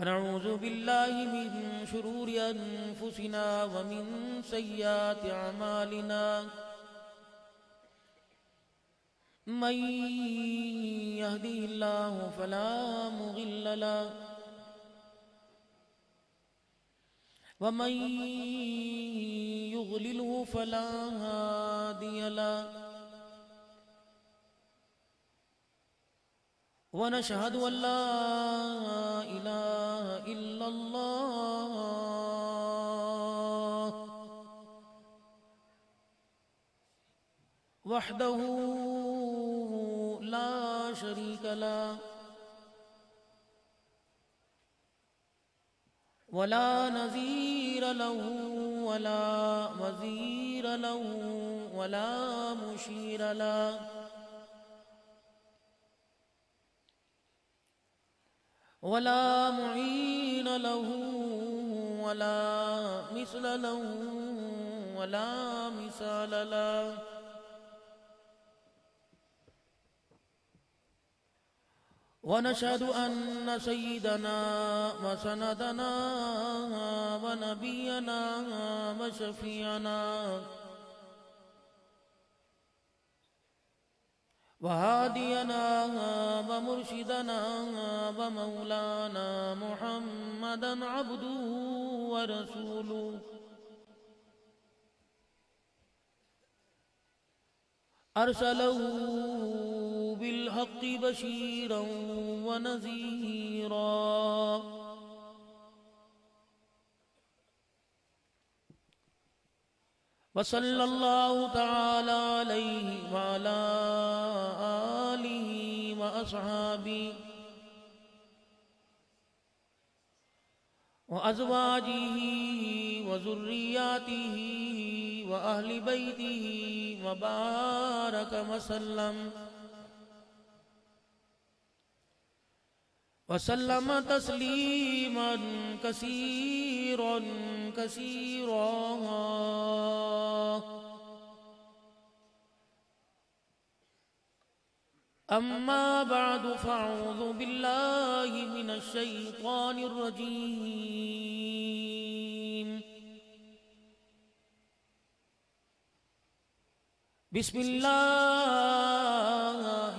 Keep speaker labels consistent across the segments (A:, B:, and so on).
A: ونعوذ بالله من شرور أنفسنا ومن سيئات أعمالنا من يهده الله فلا مضل له ومن يضلله فلا هادي له ونشهد أن لا إله إلا الله وحده لا شريك له ولا نظير له ولا وزير له ولا مشير له ولا معين له ولا مثل له ولا مثال له ونشهد أن سيدنا وسندنا ونبينا وشفيعنا وهادينا ومرشدنا ومولانا محمدا عبده ورسوله أرسله بالحق بشيرا ونذيرا وصلى الله تعالى عليه وعلى آله وأصحابه وأزواجه وذرياته وأهل بيته وبارك وسلم تسليما كثيرا كثيرا أما بعد فأعوذ بالله من الشيطان الرجيم بسم الله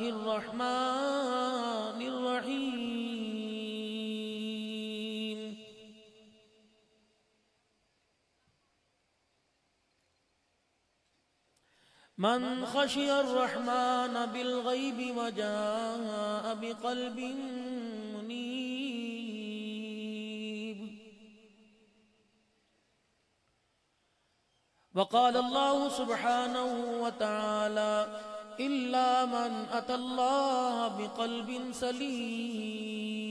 A: الرحمن الرحيم من خشي الرحمن بالغيب وجاء بقلب منيب وقال الله سبحانه وتعالى إلا من أتى الله بقلب سليم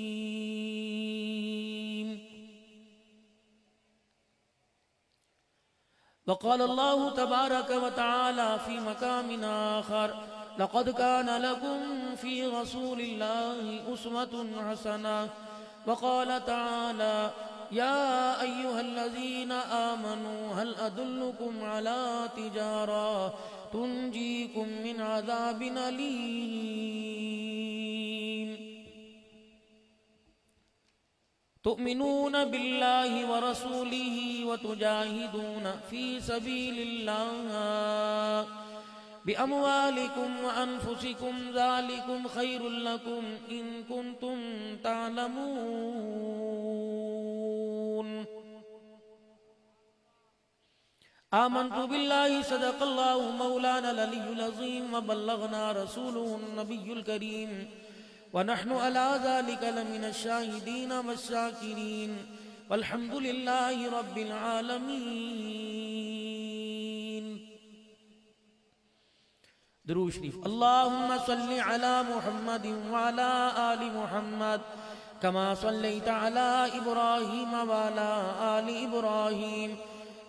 A: وقال الله تبارك وتعالى في مقام آخر لقد كان لكم في رسول الله أسوة حسنة وقال تعالى يا أيها الذين آمنوا هل أدلكم على تجارة تنجيكم من عذاب أليم تؤمنون بالله ورسوله وتجاهدون في سبيل الله بأموالكم وأنفسكم ذلكم خير لكم إن كنتم تعلمون آمنت بالله صدق الله مولانا العلي العظيم وبلغنا رسوله النبي الكريم ونحن على ذلك لمن الشاهدين والشاكرين والحمد لله رب العالمين درود شریف اللهم صل على محمد وعلى آل محمد كما صليت على إبراهيم وعلى آل إبراهيم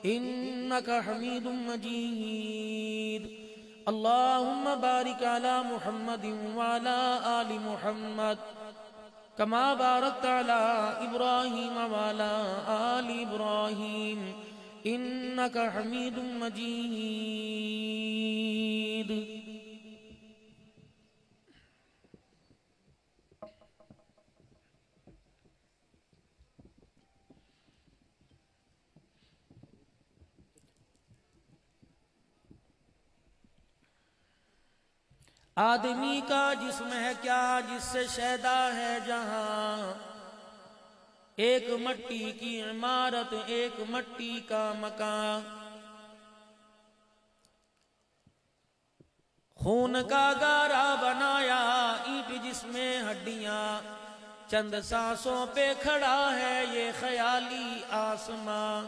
A: إنك حميد مجيد اللهم بارك على محمد وعلى آل محمد كما باركت على إبراهيم وعلى آل إبراهيم إنك حميد مجيد آدمی کا جسم ہے کیا جس سے شیدا ہے جہاں، ایک مٹی کی عمارت ایک مٹی کا مکان، خون کا گارا بنایا اینٹ جس میں ہڈیاں، چند سانسوں پہ کھڑا ہے یہ خیالی آسماں،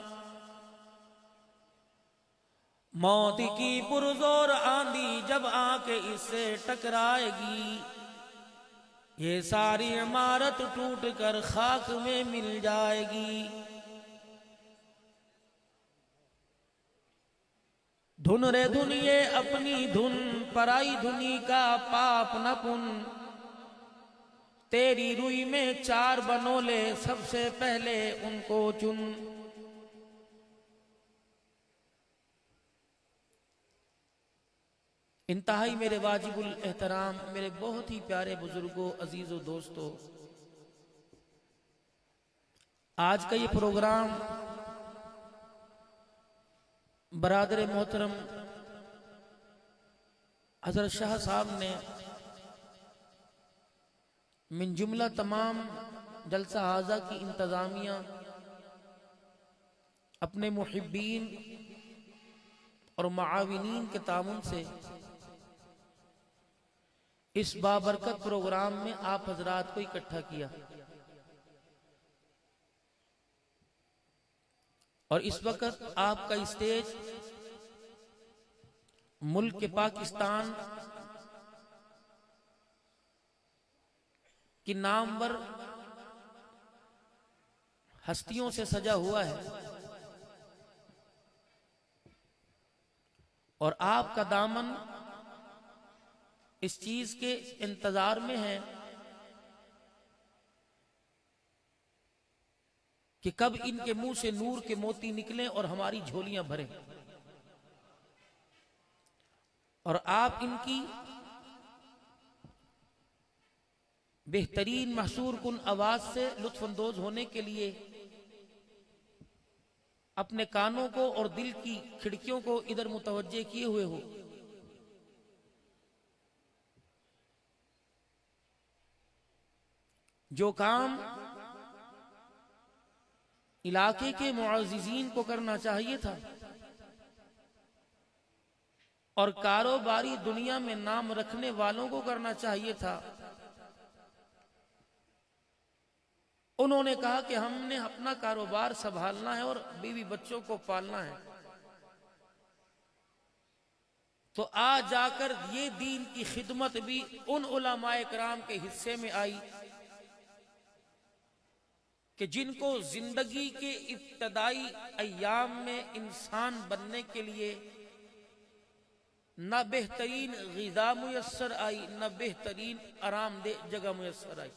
A: موت کی پرزور آندھی جب آ کے اس سے ٹکرائے گی، یہ ساری عمارت ٹوٹ کر خاک میں مل جائے گی، دھن رے دھن یہ اپنی دھن پرائی دھنی کا پاپ نہ پن، تیری روئی میں چار بنولے سب سے پہلے ان کو چن، انتہائی میرے واجب الاحترام میرے بہت ہی پیارے بزرگوں عزیزوں دوستوں، آج کا یہ پروگرام برادر محترم حضرت شاہ صاحب نے من جملہ تمام جلسہ ہاضہ کی انتظامیہ اپنے محبین اور معاونین کے تعاون سے اس بابرکت پروگرام میں آپ حضرات کو اکٹھا کیا، اور اس وقت آپ کا اسٹیج ملک کے پاکستان کی نامور ہستیوں سے سجا ہوا ہے، اور آپ کا دامن اس چیز کے انتظار میں ہے کہ کب ان کے منہ سے نور کے موتی نکلیں اور ہماری جھولیاں بھریں، اور آپ ان کی بہترین محصور کن آواز سے لطف اندوز ہونے کے لیے اپنے کانوں کو اور دل کی کھڑکیوں کو ادھر متوجہ کیے ہوئے ہو، جو کام علاقے کے معززین کو کرنا چاہیے تھا اور کاروباری دنیا میں نام رکھنے والوں کو کرنا چاہیے تھا، انہوں نے کہا کہ ہم نے اپنا کاروبار سنبھالنا ہے اور بیوی بچوں کو پالنا ہے، تو آج جا کر یہ دین کی خدمت بھی ان علماء کرام کے حصے میں آئی کہ جن کو زندگی کے ابتدائی ایام میں انسان بننے کے لیے نہ بہترین غذا میسر آئی نہ بہترین آرام دہ جگہ میسر آئی،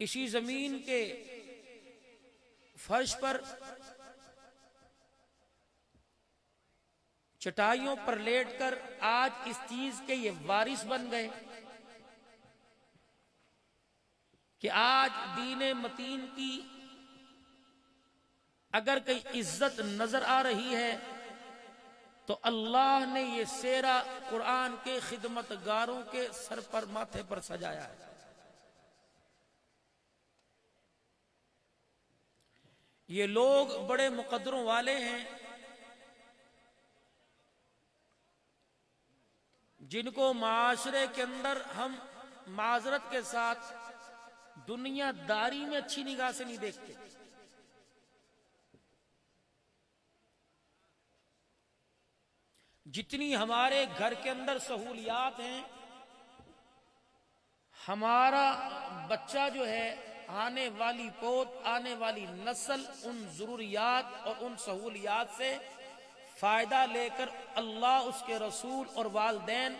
A: اسی زمین کے فرش پر چٹائیوں پر لیٹ کر آج اس چیز کے یہ وارث بن گئے کہ آج دین متین کی اگر کئی عزت نظر آ رہی ہے تو اللہ نے یہ سیرا قرآن کے خدمت گاروں کے سر پر ماتھے پر سجایا ہے، یہ لوگ بڑے مقدروں والے ہیں جن کو معاشرے کے اندر ہم معذرت کے ساتھ دنیا داری میں اچھی نگاہ سے نہیں دیکھتے، جتنی ہمارے گھر کے اندر سہولیات ہیں، ہمارا بچہ جو ہے آنے والی پوت آنے والی نسل ان ضروریات اور ان سہولیات سے فائدہ لے کر اللہ اس کے رسول اور والدین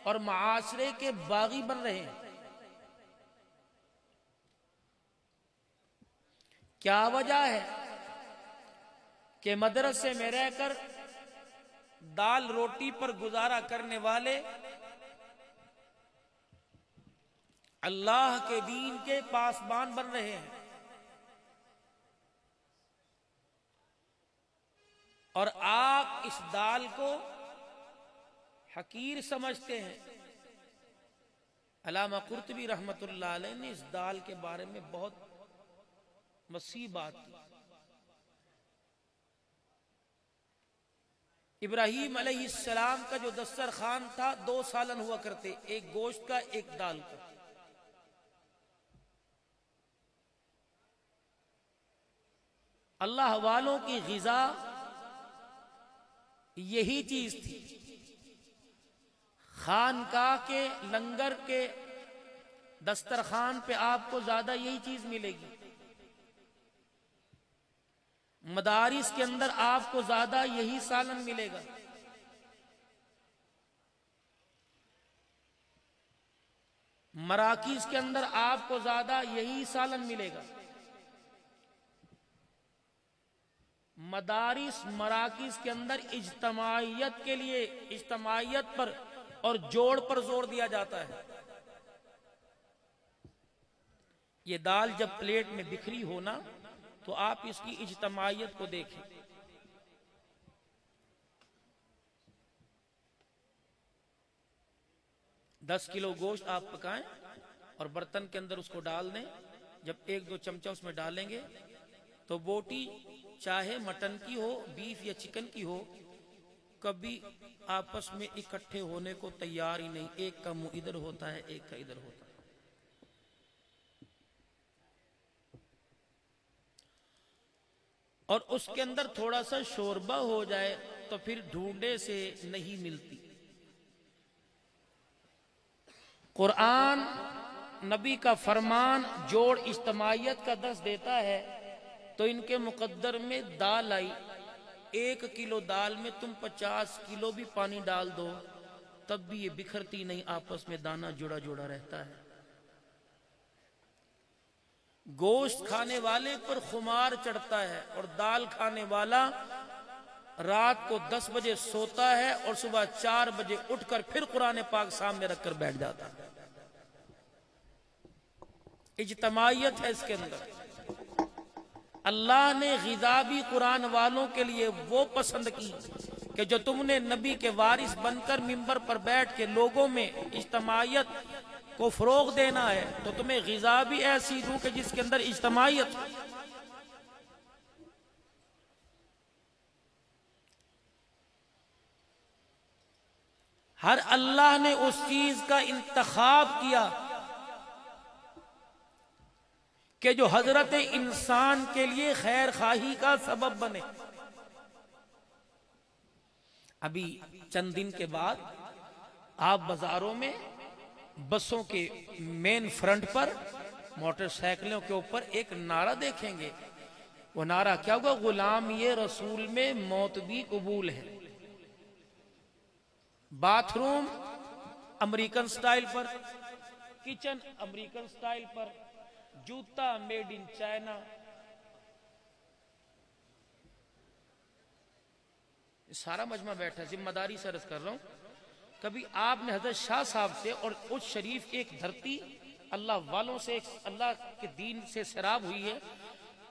A: اور معاشرے کے باغی بن رہے ہیں۔ کیا وجہ ہے کہ مدرسے میں رہ کر دال روٹی پر گزارا کرنے والے اللہ کے دین کے پاسبان بن رہے ہیں، اور آپ اس دال کو حقیر سمجھتے ہیں۔ علامہ قرطبی رحمت اللہ علیہ نے اس دال کے بارے میں بہت وسیع بات کی۔ ابراہیم علیہ السلام کا جو دسترخوان تھا 2 سالن ہوا کرتے، ایک گوشت کا ایک دال کا۔ اللہ والوں کی غذا یہی چیز تھی۔ خانقاہ کے لنگر کے دسترخوان پہ آپ کو زیادہ یہی چیز ملے گی، مدارس کے اندر آپ کو زیادہ یہی سالن ملے گا، مراکز کے اندر آپ کو زیادہ یہی سالن ملے گا۔ مدارس مراکز کے اندر اجتماعیت کے لیے، اجتماعیت پر اور جوڑ پر زور دیا جاتا ہے۔ یہ دال جب پلیٹ میں بکھری ہونا تو آپ اس کی اجتماعیت کو دیکھیں۔ دس کلو گوشت آپ پکائیں اور برتن کے اندر اس کو ڈال دیں۔ جب 1-2 چمچہ اس میں ڈالیں گے تو بوٹی چاہے مٹن کی ہو، بیف یا چکن کی ہو، کبھی آپس میں اکٹھے ہونے کو تیار ہی نہیں، ایک کا منہ ادھر ہوتا ہے ایک کا ادھر ہوتا ہے۔ اور اس کے اندر تھوڑا سا شوربہ ہو جائے تو پھر ڈھونڈے سے نہیں ملتی۔ قرآن نبی کا فرمان جوڑ اجتماعیت کا درس دیتا ہے، تو ان کے مقدر میں دال آئی۔ 1 کلو دال میں تم 50 کلو بھی پانی ڈال دو تب بھی یہ بکھرتی نہیں، آپس میں دانہ جڑا جڑا رہتا ہے۔ گوشت کھانے والے پر خمار چڑھتا ہے اور دال کھانے والا رات کو 10 بجے سوتا ہے اور صبح 4 بجے اٹھ کر پھر قرآن پاک سامنے رکھ کر بیٹھ جاتا ہے۔ اجتماعیت ہے اس کے اندر۔ اللہ نے غذا بھی قرآن والوں کے لیے وہ پسند کی کہ جو تم نے نبی کے وارث بن کر منبر پر بیٹھ کے لوگوں میں اجتماعیت کو فروغ دینا ہے تو تمہیں غذا بھی ایسی دوں کہ جس کے اندر اجتماعیت۔ ہر اللہ نے اس چیز کا انتخاب کیا کہ جو حضرت انسان کے لیے خیر خواہی کا سبب بنے۔ ابھی چند دن کے بعد آپ بازاروں میں بسوں کے مین فرنٹ پر موٹر سائیکلوں کے اوپر ایک نعرہ دیکھیں گے۔ وہ نعرہ کیا ہوگا؟ غلام یہ رسول میں موت بھی قبول ہے۔ باتھ روم امریکن سٹائل پر، کچن امریکن سٹائل پر، جوتا میڈ ان چائنا۔ سارا مجمع بیٹھا، ذمہ داری سے عرض کر رہا ہوں، کبھی آپ نے حضرت شاہ صاحب سے اور اس شریف کی ایک دھرتی اللہ والوں سے، اللہ کے دین سے سیراب ہوئی ہے،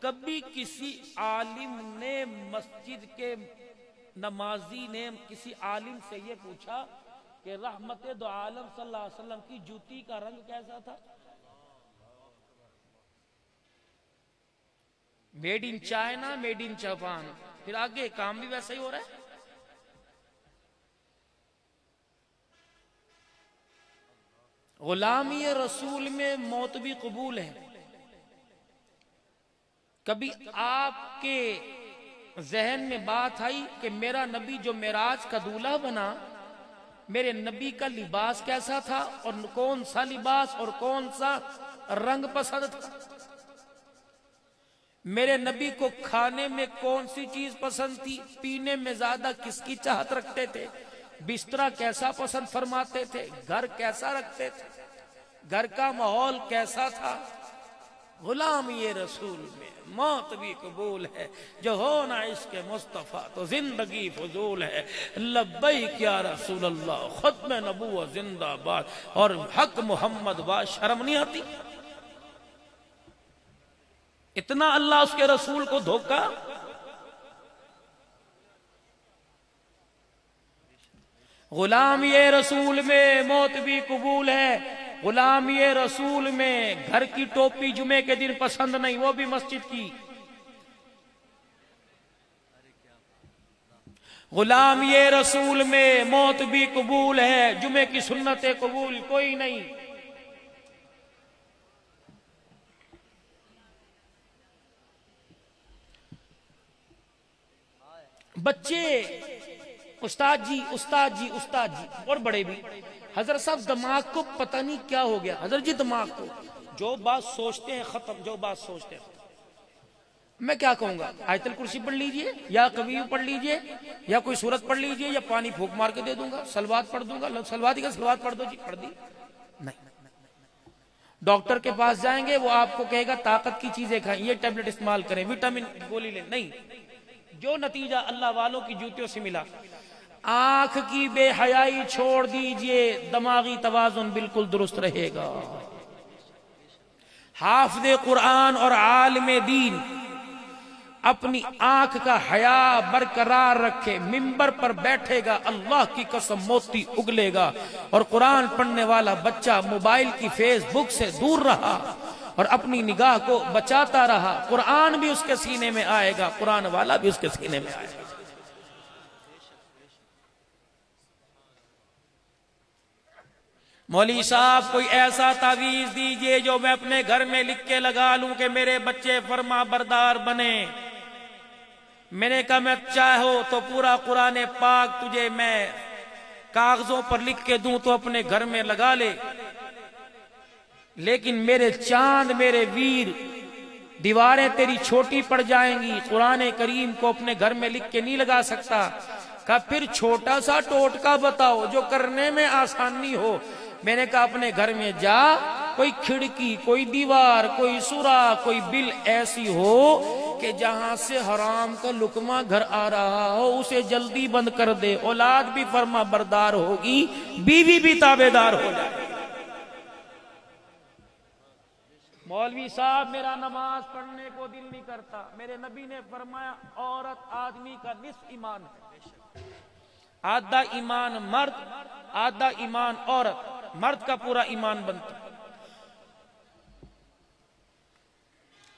A: کبھی کسی عالم نے، مسجد کے نمازی نے کسی عالم سے یہ پوچھا کہ رحمت دو عالم صلی اللہ علیہ وسلم کی جوتی کا رنگ کیسا تھا؟ Made in China, made in Japan, پھر آگے کام بھی ویسا ہی ہو رہا ہے۔ غلامی رسول میں موت بھی قبول ہے۔ کبھی آپ کے ذہن میں بات آئی کہ میرا نبی جو معراج کا دولہا بنا، میرے نبی کا لباس کیسا تھا اور کون سا لباس اور کون سا رنگ پسند تھا؟ میرے نبی کو کھانے میں کون سی چیز پسند تھی؟ پینے میں زیادہ کس کی چاہت رکھتے تھے؟ بستر کیسا پسند فرماتے تھے؟ گھر کیسا رکھتے تھے؟ گھر کا ماحول کیسا تھا؟ غلام یہ رسول میں موت بھی قبول ہے، جو ہونا عشق مصطفیٰ تو زندگی فضول ہے۔ لبیک یا رسول اللہ، ختم نبوت زندہ باد، اور حق محمد با شرم نہیں آتی؟ اتنا اللہ اس کے رسول کو دھوکا۔ غلامی رسول میں موت بھی قبول ہے، غلامی رسول میں گھر کی ٹوپی جمعے کے دن پسند نہیں، وہ بھی مسجد کی۔ غلامی رسول میں موت بھی قبول ہے، جمعے کی سنت قبول کوئی نہیں۔ بچے استاد جی استاد جی استاد جی، اور بڑے بھی، حضرت صاحب دماغ کو پتہ نہیں کیا ہو گیا، حضرت جی دماغ کو جو بات سوچتے ہیں ختم، جو بات سوچتے ہیں ختم۔ میں کیا کہوں گا، آیت الکرسی پڑھ لیجئے یا کبیر پڑھ لیجئے یا کوئی سورت پڑھ لیجئے یا پانی پھونک مار کے دے دوں گا، سلوات پڑھ دوں گا، سلوات ہی کا سلوات پڑھ دو جی، پڑھ دی نہیں۔ ڈاکٹر کے پاس جائیں گے، وہ آپ کو کہے گا طاقت کی چیزیں کھائیں، یہ ٹیبلٹ استعمال کریں، وٹامن گولی لیں، نہیں۔ جو نتیجہ اللہ والوں کی جوتیوں سے ملا، آنکھ کی بے حیائی چھوڑ دیجئے، دماغی توازن بالکل درست رہے گا۔ حافظ قرآن اور عالم دین اپنی آنکھ کا حیا برقرار رکھے، منبر پر بیٹھے گا، اللہ کی قسم موتی اگلے گا۔ اور قرآن پڑھنے والا بچہ موبائل کی فیس بک سے دور رہا اور اپنی نگاہ کو بچاتا رہا، قرآن بھی اس کے سینے میں آئے گا، قرآن والا بھی اس کے سینے میں آئے گا۔ مولوی صاحب کوئی ایسا تعویذ دیجئے جو میں اپنے گھر میں لکھ کے لگا لوں کہ میرے بچے فرما بردار بنے۔ میں نے کہا میں چاہو تو پورا قرآن پاک تجھے میں کاغذوں پر لکھ کے دوں تو اپنے گھر میں لگا لے، لیکن میرے چاند میرے ویر، دیواریں تیری چھوٹی پڑ جائیں گی، قرآن کریم کو اپنے گھر میں لکھ کے نہیں لگا سکتا۔ کہا پھر چھوٹا سا ٹوٹکا بتاؤ جو کرنے میں آسانی ہو۔ میں نے کہا اپنے گھر میں جا، کوئی کھڑکی، کوئی دیوار، کوئی سوراخ، کوئی بل ایسی ہو کہ جہاں سے حرام کا لقمہ گھر آ رہا ہو، اسے جلدی بند کر دے، اولاد بھی فرما بردار ہوگی، بیوی بھی تابعدار ہو جائے۔ مولوی صاحب میرا نماز پڑھنے کو دل نہیں کرتا، میرے نبی نے فرمایا عورت آدمی کا نصف ایمان ہے، آدھا ایمان مرد آدھا ایمان عورت، مرد کا پورا ایمان بنتا۔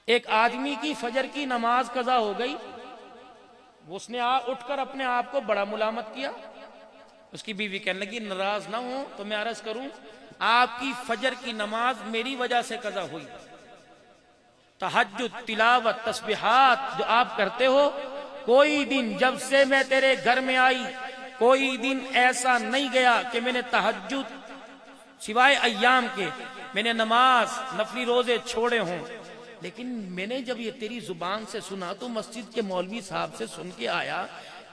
A: ایک آدمی کی فجر کی نماز قضا ہو گئی، اس نے اٹھ کر اپنے آپ کو بڑا ملامت کیا۔ اس کی بیوی کہنے لگی ناراض نہ ہوں تو میں عرض کروں آپ کی فجر کی نماز میری وجہ سے قضا ہوئی، تہجد تلاوت تسبیحات جو آپ کرتے ہو، کوئی دن جب سے میں تیرے گھر میں آئی کوئی دن ایسا نہیں گیا کہ میں نے تہجد سوائے ایام کے میں نے نماز نفلی روزے چھوڑے ہوں۔ لیکن میں نے جب یہ تیری زبان سے سنا تو مسجد کے مولوی صاحب سے سن کے آیا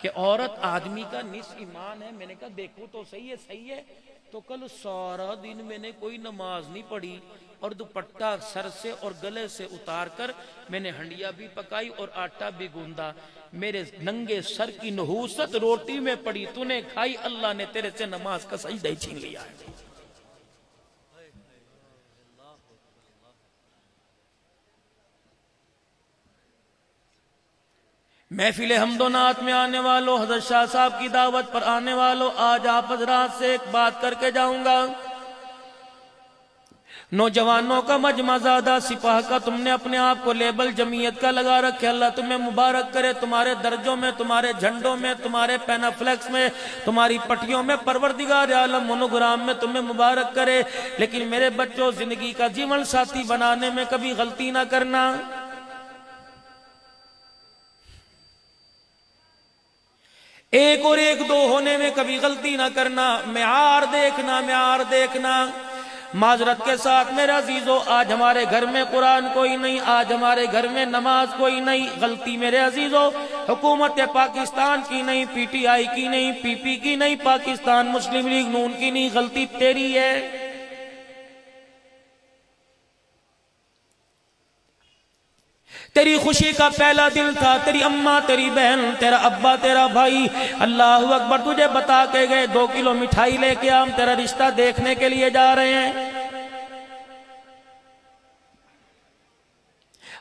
A: کہ عورت آدمی کا نصف ایمان ہے، میں نے کہا دیکھو تو صحیح ہے۔ تو کل سارا دن میں نے کوئی نماز نہیں پڑھی اور دوپٹہ سر سے اور گلے سے اتار کر میں نے ہنڈیا بھی پکائی اور آٹا بھی گوندا، میرے ننگے سر کی نحوست روٹی میں پڑی، تو نے کھائی، اللہ نے تیرے سے نماز کا سجدہ ہی چھین لیا ہے۔ محفل حمد و نعت میں آنے والوں، حضرت شاہ صاحب کی دعوت پر آنے والوں، آج آپ حضرات سے ایک بات کر کے جاؤں گا۔ نوجوانوں کا مجمع زادہ سپاہ کا تم نے اپنے آپ کو لیبل جمعیت کا لگا رکھے، اللہ تمہیں مبارک کرے، تمہارے درجوں میں، تمہارے جھنڈوں میں، تمہارے پینافلیکس میں، تمہاری پٹیوں میں، پروردگار عالم مونوگرام میں تمہیں مبارک کرے۔ لیکن میرے بچوں، زندگی کا جیون ساتھی بنانے میں کبھی غلطی نہ کرنا۔ ایک اور ایک دو ہونے میں کبھی غلطی نہ کرنا، معیار دیکھنا۔ معذرت کے ساتھ میرے عزیزو، آج ہمارے گھر میں قرآن کوئی نہیں، آج ہمارے گھر میں نماز کوئی نہیں۔ غلطی میرے عزیزو حکومت پاکستان کی نہیں، پی ٹی آئی کی نہیں، پی پی کی نہیں، پاکستان مسلم لیگ نون کی نہیں، غلطی تیری ہے۔ تیری خوشی کا پہلا دل تھا، تیری اماں، تیری بہن، تیرا ابا، تیرا بھائی، اللہ اکبر، تجھے بتا کے گئے 2 کلو مٹھائی لے کے ہم تیرا رشتہ دیکھنے کے لیے جا رہے ہیں۔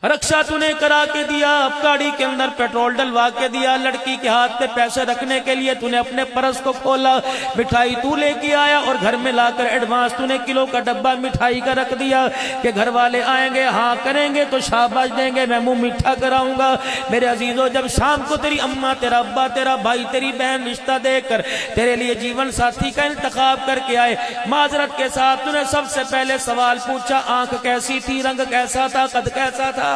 A: رکشا تُو نے کرا کے دیا، گاڑی کے اندر پیٹرول ڈلوا کے دیا، لڑکی کے ہاتھ پہ پیسے رکھنے کے لیے تُو نے اپنے پرس کو کھولا، مٹھائی تو لے کے آیا اور گھر میں لا کر ایڈوانس تُو نے کلو کا ڈبہ مٹھائی کا رکھ دیا کہ گھر والے آئیں گے، ہاں کریں گے تو شاباش دیں گے، میں منہ میٹھا کراؤں گا۔ میرے عزیزو، جب شام کو تیری اماں، تیرا ابا، تیرا بھائی، تیری بہن رشتہ دے کر تیرے لیے جیون ساتھی کا انتخاب کر کے آئے، معذرت کے ساتھ تُو نے سب سے پہلے سوال پوچھا، آنکھ کیسی تھی، رنگ کیسا تھا، قد کیسا تھا؟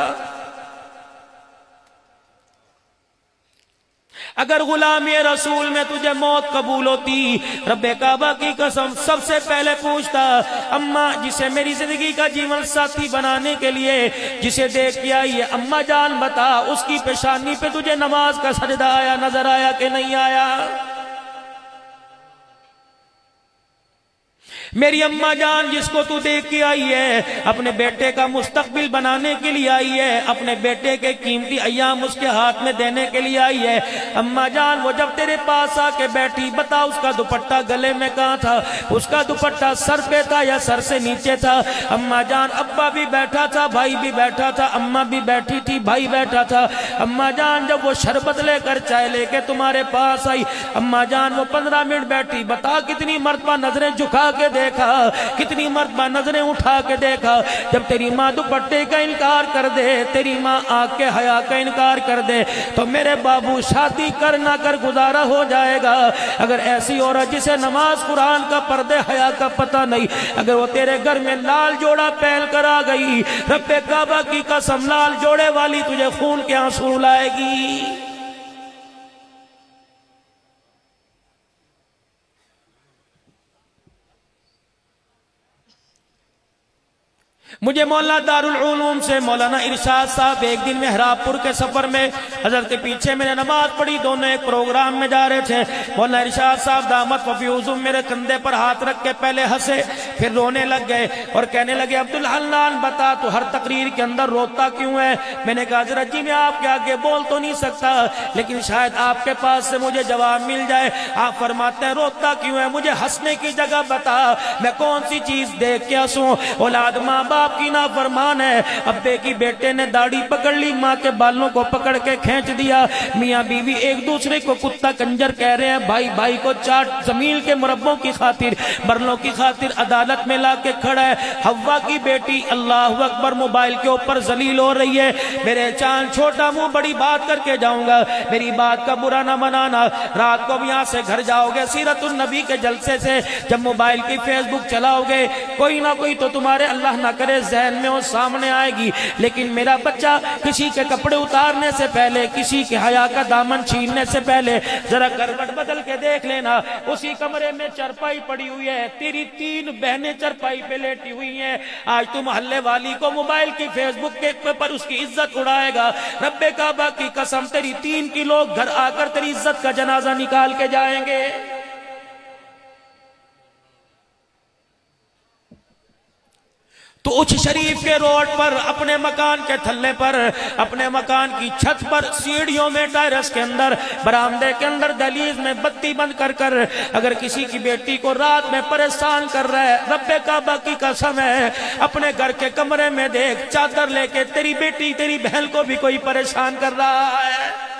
A: اگر غلامی رسول میں تجھے موت قبول ہوتی، رب کعبہ کی قسم سب سے پہلے پوچھتا، اماں جسے میری زندگی کا جیون ساتھی بنانے کے لیے جسے دیکھ کے آئی ہے، اماں جان بتا اس کی پیشانی پہ تجھے نماز کا سجدہ آیا، نظر آیا کہ نہیں آیا؟ میری اماں جان جس کو تو دیکھ کے آئی ہے، اپنے بیٹے کا مستقبل بنانے کے لیے آئی ہے، اپنے بیٹے کے قیمتی ایام اس کے ہاتھ میں دینے کے لیے آئی ہے، اماں جان وہ جب تیرے پاس آ کے بیٹھی، بتا اس کا دوپٹہ گلے میں کہاں تھا؟ اس کا دوپٹہ سر پہ تھا یا سر سے نیچے تھا؟ اماں جان ابا بھی بیٹھا تھا، بھائی بھی بیٹھا تھا، اماں بھی بیٹھی تھی، بھائی بیٹھا تھا۔ اماں جان جب وہ شربت لے کر چائے لے کے تمہارے پاس آئی، اماں جان وہ 15 منٹ بیٹھی، بتا کتنی مرتبہ نظریں جھکا کے دیکھا، کتنی مرتبہ نظریں اٹھا کے دیکھا؟ جب تیری ماں دوپٹے کا انکار کر دے، تیری ماں آنکھ کے حیا کا انکار کر دے، تو میرے بابو شادی کر نہ کر گزارا ہو جائے گا۔ اگر ایسی عورت جسے نماز قرآن کا پردے حیا کا پتہ نہیں، اگر وہ تیرے گھر میں لال جوڑا پہن کر آ گئی، رب کعبہ کی قسم لال جوڑے والی تجھے خون کے آنسو لائے گی۔ مجھے مولانا دارالعلوم سے مولانا ارشاد صاحب ایک دن محراب پور کے سفر میں حضرت کے پیچھے میں نے نماز پڑھی، دونوں ایک پروگرام میں جا رہے تھے، مولانا ارشاد صاحب دامت وفیوزم میرے کندھے پر ہاتھ رکھ کے پہلے ہنسے، پھر رونے لگ گئے اور کہنے لگے، عبدالحنان بتا تو ہر تقریر کے اندر روتا کیوں ہے؟ میں نے کہا حضرت جی میں آپ کے آگے بول تو نہیں سکتا، لیکن شاید آپ کے پاس سے مجھے جواب مل جائے۔ آپ فرماتے ہیں روتا کیوں ہے؟ مجھے ہنسنے کی جگہ بتا، میں کون سی چیز دیکھ کے ہنسوں؟ اولاد ماں باپ کی نافرمان ہے، ابے کی بیٹے نے داڑھی پکڑ لی، ماں کے بالوں کو پکڑ کے کھینچ دیا، میاں بیوی ایک دوسرے کو کتا کنجر کہہ رہے ہیں، بھائی بھائی کو چاٹ، زمین کے مربوں کی خاطر، برلوں کی خاطر عدالت میں لا کے کھڑا ہے۔ حوا کی بیٹی اللہ اکبر موبائل کے اوپر ذلیل ہو رہی ہے۔ میرے چاند چھوٹا منہ بڑی بات کر کے جاؤں گا، میری بات کا برا نہ منانا، رات کو بھی یہاں سے گھر جاؤ گے سیرت النبی کے جلسے سے جب موبائل کی فیس بک چلاؤ گے، کوئی نہ کوئی تو تمہارے اللہ نہ کرے ذہن میں وہ سامنے آئے گی، لیکن میرا بچہ کسی کے کپڑے اتارنے سے پہلے، کسی کے حیا کا دامن چھیننے سے پہلے ذرا کروٹ بدل کے دیکھ لینا، اسی کمرے میں چرپائی پڑی ہوئی ہے، تیری 3 بہنیں چرپائی پہ لیٹی ہوئی ہیں۔ آج تو محلے والی کو موبائل کی فیس بک کے پر اس کی عزت اڑائے گا، رب کعبہ کی قسم تیری 3 کی لوگ گھر آ کر تیری عزت کا جنازہ نکال کے جائیں گے۔ تو اچھ شریف کے روڈ پر، اپنے مکان کے تھلے پر، اپنے مکان کی چھت پر، سیڑھیوں میں، ٹائرس کے اندر، برآمدے کے اندر، دہلیز میں بتی بند کر کر اگر کسی کی بیٹی کو رات میں پریشان کر رہا ہے، رب کعبہ کی قسم ہے اپنے گھر کے کمرے میں دیکھ، چادر لے کے تیری بیٹی، تیری بہن کو بھی کوئی پریشان کر رہا ہے۔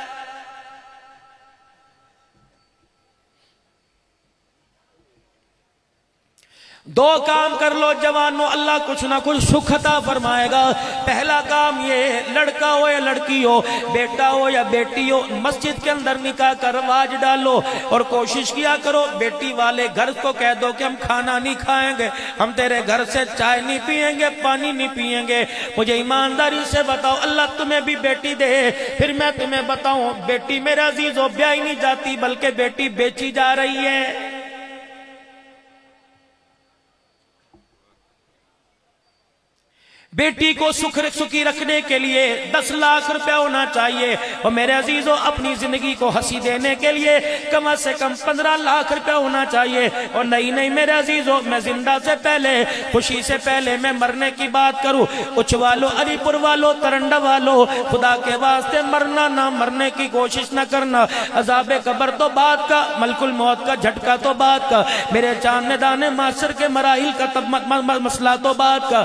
A: دو کام کر لو جوانوں، اللہ کچھ نہ کچھ سکھ عطا فرمائے گا۔ پہلا کام یہ، لڑکا ہو یا لڑکی ہو، بیٹا ہو یا بیٹی ہو، مسجد کے اندر نکاح کا رواج ڈالو اور کوشش کیا کرو بیٹی والے گھر کو کہہ دو کہ ہم کھانا نہیں کھائیں گے، ہم تیرے گھر سے چائے نہیں پئیں گے، پانی نہیں پئیں گے۔ مجھے ایمانداری سے بتاؤ، اللہ تمہیں بھی بیٹی دے، پھر میں تمہیں بتاؤں، بیٹی میرے عزیزو بیائی نہیں جاتی بلکہ بیٹی بیچی جا رہی ہے۔ بیٹی کو سکھی رکھنے کے لیے 10 لاکھ روپے ہونا چاہیے، اور میرے عزیزو اپنی زندگی کو ہنسی دینے کے لیے کم سے کم 15 لاکھ روپے ہونا چاہیے۔ اور نہیں میرے عزیزو، میں زندہ سے پہلے، خوشی سے پہلے میں مرنے کی بات کروں، اچھ والو، علی پور والو، ترنڈا والو، خدا کے واسطے مرنا نہ مرنے کی کوشش نہ کرنا، عذاب قبر تو بات کا، ملک الموت کا جھٹکا تو بات کا، میرے چاند میدان معاشر کے مراحل کا مسئلہ تو بات کا،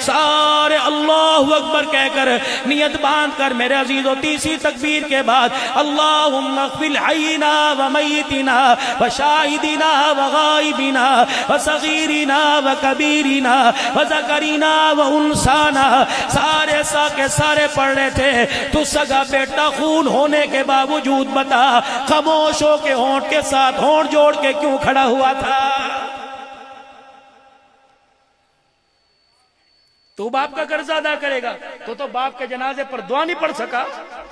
A: سارے اللہ اکبر کہہ کر نیت باندھ کر میرے عزیزو تیسری تکبیر کے بعد اللہم اغفر حینا و میتنا و شاہدنا و غائبنا و صغیرنا و کبیرنا و ذکرنا و انسانا سارے کے سارے پڑھ رہے تھے تو سگا بیٹا خون ہونے کے باوجود بتا خاموش ہو کے ہونٹ کے ساتھ ہونٹ جوڑ کے کیوں کھڑا ہوا تھا؟ تو باپ کا قرض ادا کرے گا تو باپ کے جنازے پر دعا نہیں پڑھ سکا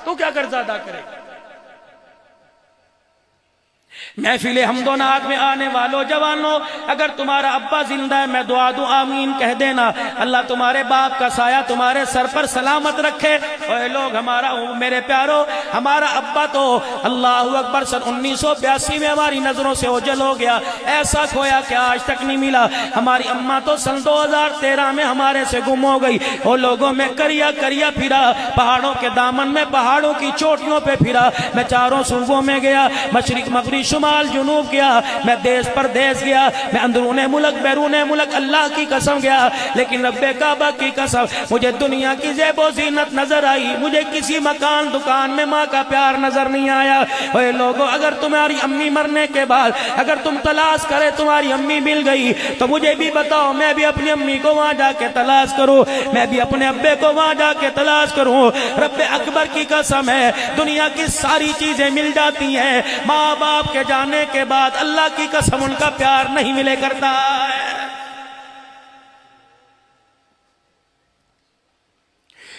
A: تو کیا قرض ادا کرے گا؟ محفل حمد و نعت میں آنے والوں جوانوں اگر تمہارا ابا زندہ ہے میں دعا دوں آمین کہہ دینا اللہ تمہارے باپ کا سایہ تمہارے سر پر سلامت رکھے۔ اے لوگ ہمارا میرے پیارو ہمارا ابا تو اللہ اکبر سن 1982 میں ہماری نظروں سے اوجھل ہو گیا، ایسا کھویا کہ آج تک نہیں ملا۔ ہماری اماں تو سن 2013 میں ہمارے سے گم ہو گئی۔ وہ لوگوں میں کریا پھرا، پہاڑوں کے دامن میں پہاڑوں کی چوٹیوں پہ پھرا، میں چاروں صوبوں میں گیا، مشرق مغرب شمال جنوب گیا، میں دیس پر دیس گیا، میں اندرون ملک بیرون ملک اللہ کی قسم گیا، لیکن رب کعبہ کی قسم مجھے دنیا کی زیب و زینت نظر آئی، مجھے کسی مکان دکان میں ماں کا پیار نظر نہیں آیا۔ اے لوگوں اگر تمہاری امی مرنے کے بعد اگر تم تلاش کرے تمہاری امی مل گئی تو مجھے بھی بتاؤ، میں بھی اپنی امی کو وہاں جا کے تلاش کروں، میں بھی اپنے ابے کو وہاں جا کے تلاش کروں۔ رب اکبر کی قسم ہے دنیا کی ساری چیزیں مل جاتی ہیں، ماں باپ کے جانے کے بعد اللہ کی قسم ان کا پیار نہیں ملے کرتا ہے۔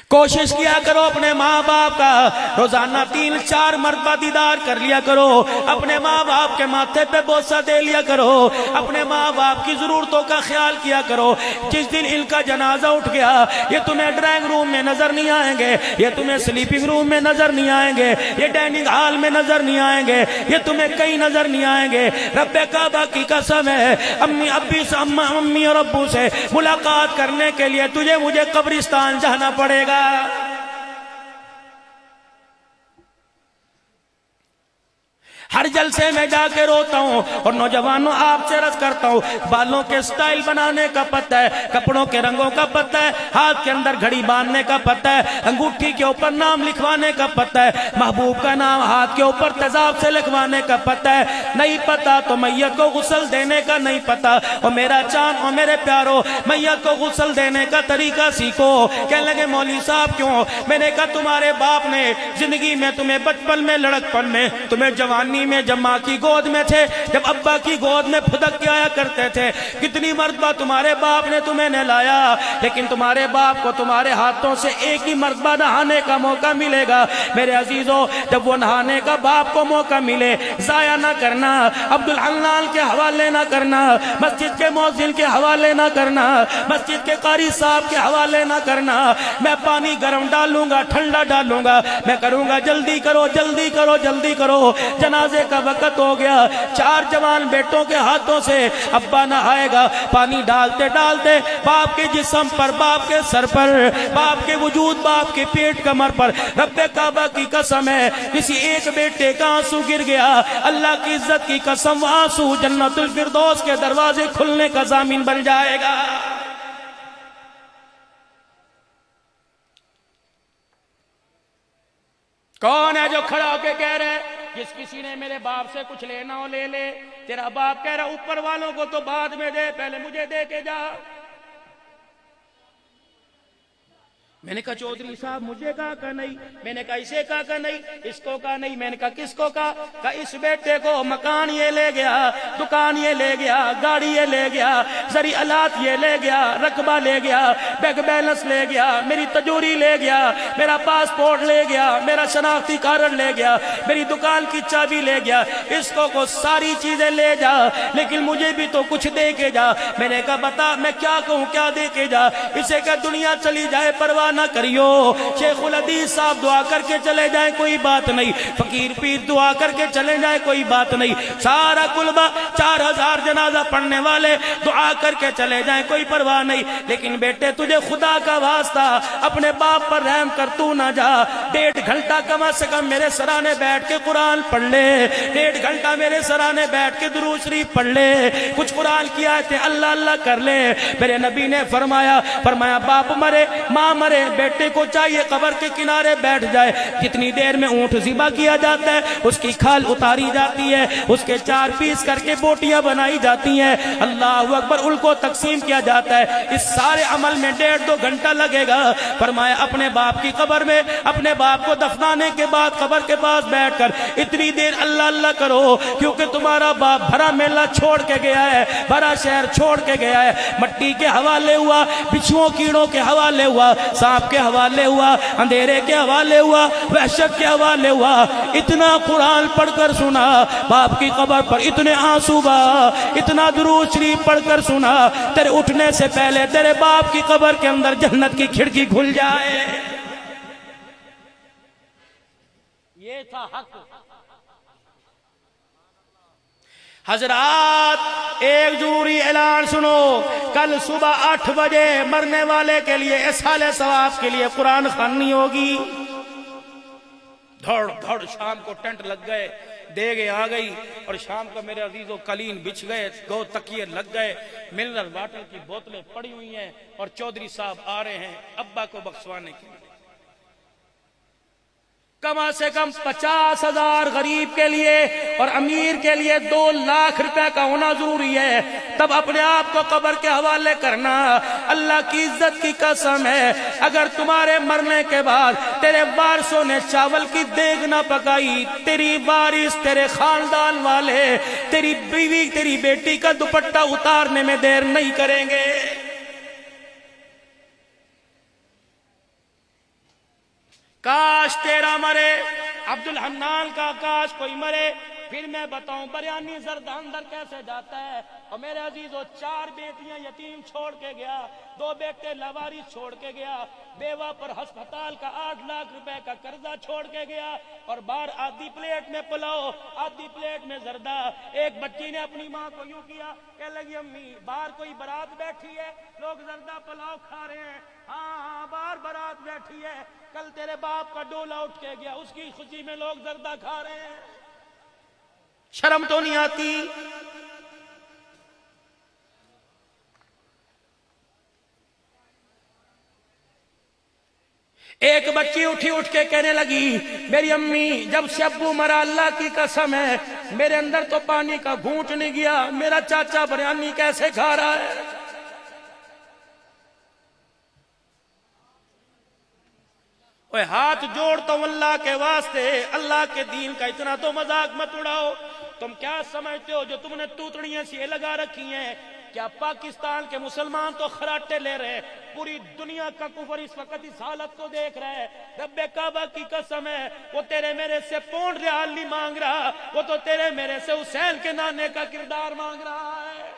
A: کوشش کیا کرو اپنے ماں باپ کا روزانہ 3-4 مرتبہ دیدار کر لیا کرو، اپنے ماں باپ کے ماتھے پہ بوسہ دے لیا کرو، اپنے ماں باپ کی ضرورتوں کا خیال کیا کرو۔ جس دن ان کا جنازہ اٹھ گیا یہ تمہیں ڈرائنگ روم میں نظر نہیں آئیں گے، یہ تمہیں سلیپنگ روم میں نظر نہیں آئیں گے، یہ ڈائننگ ہال میں نظر نہیں آئیں گے، یہ تمہیں کہیں نظر نہیں آئیں گے۔ رب کعبہ کی قسم ہے امی اور ابو سے ملاقات کرنے کے لیے تجھے مجھے قبرستان جانا پڑے گا۔ ہر جلسے میں جا کے روتا ہوں اور نوجوانوں آپ سے عرض کرتا ہوں بالوں کے سٹائل بنانے کا پتہ ہے، کپڑوں کے رنگوں کا پتہ ہے، ہاتھ کے اندر گھڑی باندھنے کا پتہ ہے، انگوٹھی کے اوپر نام لکھوانے کا پتہ ہے، محبوب کا نام ہاتھ کے اوپر تیزاب سے لکھوانے کا پتہ ہے، نہیں پتہ تو میت کو غسل دینے کا نہیں پتہ۔ اور میرا چاند اور میرے پیارو میت کو غسل دینے کا طریقہ سیکھو۔ کہنے لگے مولوی صاحب کیوں؟ میں نے کہا تمہارے باپ نے زندگی میں تمہیں بچپن میں لڑکپن میں تمہیں جوانی میں جب ماں کی گود میں تھے جب ابا کی گود میں پھدک کے آیا کرتے تھے کتنی مرتبہ تمہارے باپ نے تمہیں نہلایا، لیکن تمہارے باپ کو تمہارے ہاتھوں سے ایک ہی مرتبہ نہانے کا موقع ملے گا۔ میرے عزیزو جب وہ نہانے کا باپ کو موقع ملے ضائع نہ کرنا، عبدالحنان کے حوالے نہ کرنا، مسجد کے مؤذن کے حوالے نہ کرنا، مسجد کے قاری صاحب کے حوالے نہ کرنا۔ میں پانی گرم ڈالوں گا ٹھنڈا ڈالوں گا، میں کروں گا جلدی کرو جلدی کرو جلدی کرو، جنازے کا وقت ہو گیا۔ 4 جوان بیٹوں کے ہاتھوں سے ابا نہائے گا، پانی ڈالتے ڈالتے باپ کے جسم پر، باپ کے سر پر، باپ کے وجود، باپ کے پیٹ کمر پر رب کعبہ کی قسم ہے کسی ایک بیٹے کا آنسو گر گیا، اللہ کی عزت کی قسم آنسو جنت الفردوس کے دروازے کھلنے کا ضامن بن جائے گا۔ کون ہے جو کھڑا ہو کے کہہ رہے جس کسی نے میرے باپ سے کچھ لینا ہو لے لے؟ تیرا باپ کہہ رہا اوپر والوں کو تو بعد میں دے، پہلے مجھے دے کے جا۔ میں نے کہا چودھری صاحب مجھے کہا نہیں، میں نے کہا اسے کہا نہیں، اس کو کہا نہیں، میں نے کہا کس کو کہا اس بیٹے کو مکان یہ لے گیا، دکان یہ لے گیا، گاڑی یہ لے گیا، زرعی آلات یہ لے گیا، رقبہ لے گیا، بینک بیلنس لے گیا، میری تجوری لے گیا، میرا پاسپورٹ لے گیا، میرا شناختی کارڈ لے گیا، میری دکان کی چابی لے گیا، اس کو ساری چیزیں لے جا لیکن مجھے بھی تو کچھ دے کے جا۔ میں نے کہا بتا میں کیا کہوں، کیا دے کے جا؟ اسے کہ دنیا چلی جائے پرواہ
B: نہ کریو. شیخ الحدیث صاحب دعا کر کے چلے جائیں کوئی بات نہیں, فقیر پیر دعا کر کے چلے جائیں کوئی بات نہیں, سارا کلبہ 4000 جنازہ پڑھنے والے دعا کر کے چلے جائیں کوئی پرواہ نہیں, لیکن بیٹے تجھے خدا کا واسطہ اپنے باپ پر رحم کر تو نہ جا. 1.5 گھنٹہ کم سے کم میرے سرانے بیٹھ کے قرآن پڑھ لے, 1.5 گھنٹہ میرے سرانے بیٹھ کے درود شریف پڑھ لے, کچھ قرآن کی آیتیں اللہ اللہ کر لے. میرے نبی نے فرمایا باپ مرے ماں مرے بیٹے کو چاہیے قبر کے کنارے بیٹھ جائے. کتنی دیر میں اونٹ ذبح کیا جاتا ہے, اس کی کھال اتاری جاتی ہے, اس کے 4 پیس کر کے بوٹیاں بنائی جاتی ہیں, اللہ اکبر, ان کو تقسیم کیا جاتا ہے. اس سارے عمل میں 1.5-2 گھنٹہ لگے گا. فرمایا اپنے باپ کی قبر میں اپنے باپ کو دفنانے کے بعد قبر کے پاس بیٹھ کر اتنی دیر اللہ اللہ کرو, کیونکہ تمہارا باپ بھرا میلہ چھوڑ کے گیا ہے, بھرا شہر چھوڑ کے گیا ہے. مٹی کے حوالے ہوا, بچھوؤں کیڑوں کے حوالے ہوا, سانپ کے حوالے ہوا, اندھیرے کے حوالے ہوا, وحشت کے حوالے ہوا. اتنا قرآن پڑھ کر سنا باپ کی قبر پر, اتنے آنسو بہا, اتنا درود شریف پڑھ کر سنا, تیرے اٹھنے سے پہلے تیرے باپ کی قبر کے اندر جنت کی کھڑکی کھل جائے. یہ تھا حق. حضرات ایک ضروری اعلان سنو, کل صبح 8 بجے مرنے والے کے لیے اصحال ثواب کے لیے قرآن خوانی ہوگی. دھڑ دھڑ شام کو ٹینٹ لگ گئے, دیگیں آ گئی, اور شام کو میرے عزیزوں قالین بچھ گئے, 2 تکیے لگ گئے, منرل واٹر کی بوتلیں پڑی ہوئی ہیں, اور چودھری صاحب آ رہے ہیں ابا کو بخشوانے کے لیے. کم سے کم 50,000 غریب کے لیے اور امیر کے لیے 2 لاکھ روپے کا ہونا ضروری ہے. تب اپنے آپ کو قبر کے حوالے کرنا. اللہ کی عزت کی قسم ہے, اگر تمہارے مرنے کے بعد تیرے وارثوں نے چاول کی دیگ نہ پکائی, تیری وارث تیرے خاندان والے تیری بیوی تیری بیٹی کا دوپٹہ اتارنے میں دیر نہیں کریں گے. کاش تیرا مرے, عبدالحنان کا کاش کوئی مرے. پھر میں بتاؤں بریانی زردہ اندر کیسے جاتا ہے. اور میرے عزیزو 4 بیٹیاں یتیم چھوڑ کے گیا, 2 بیٹے لاوارث چھوڑ کے گیا, بیوہ پر ہسپتال کا 8 لاکھ روپے کا قرضہ چھوڑ کے گیا, اور باہر آدھی پلیٹ میں پلاؤ آدھی پلیٹ میں زردہ. ایک بچی نے اپنی ماں کو یوں کیا, کہنے لگی امی باہر کوئی برات بیٹھی ہے, لوگ زردہ پلاؤ کھا رہے ہیں. ہاں باہر برات بیٹھی ہے, کل تیرے باپ کا ڈولا اٹھ کے گیا, اس کی خوشی میں لوگ زردہ کھا رہے ہیں. شرم تو نہیں آتی؟ ایک بچی اٹھ کے کہنے لگی, میری امی جب سے ابو مرا اللہ کی قسم ہے میرے اندر تو پانی کا گھونٹ نہیں گیا, میرا چاچا بریانی کیسے کھا رہا ہے. اوے ہاتھ جوڑتا ہوں اللہ کے واسطے, اللہ کے دین کا اتنا تو مذاق مت اڑاؤ. تم کیا سمجھتے ہو جو تم نے توتڑیاں سی لگا رکھی ہیں, کیا پاکستان کے مسلمان تو خراٹے لے رہے, پوری دنیا کا کفر اس وقت اس حالت کو دیکھ رہا ہے. رب کعبہ کی قسم ہے, وہ تیرے میرے سے پونڈ ریال نہیں مانگ رہا, وہ تو تیرے میرے سے حسین کے نانے کا کردار مانگ رہا ہے.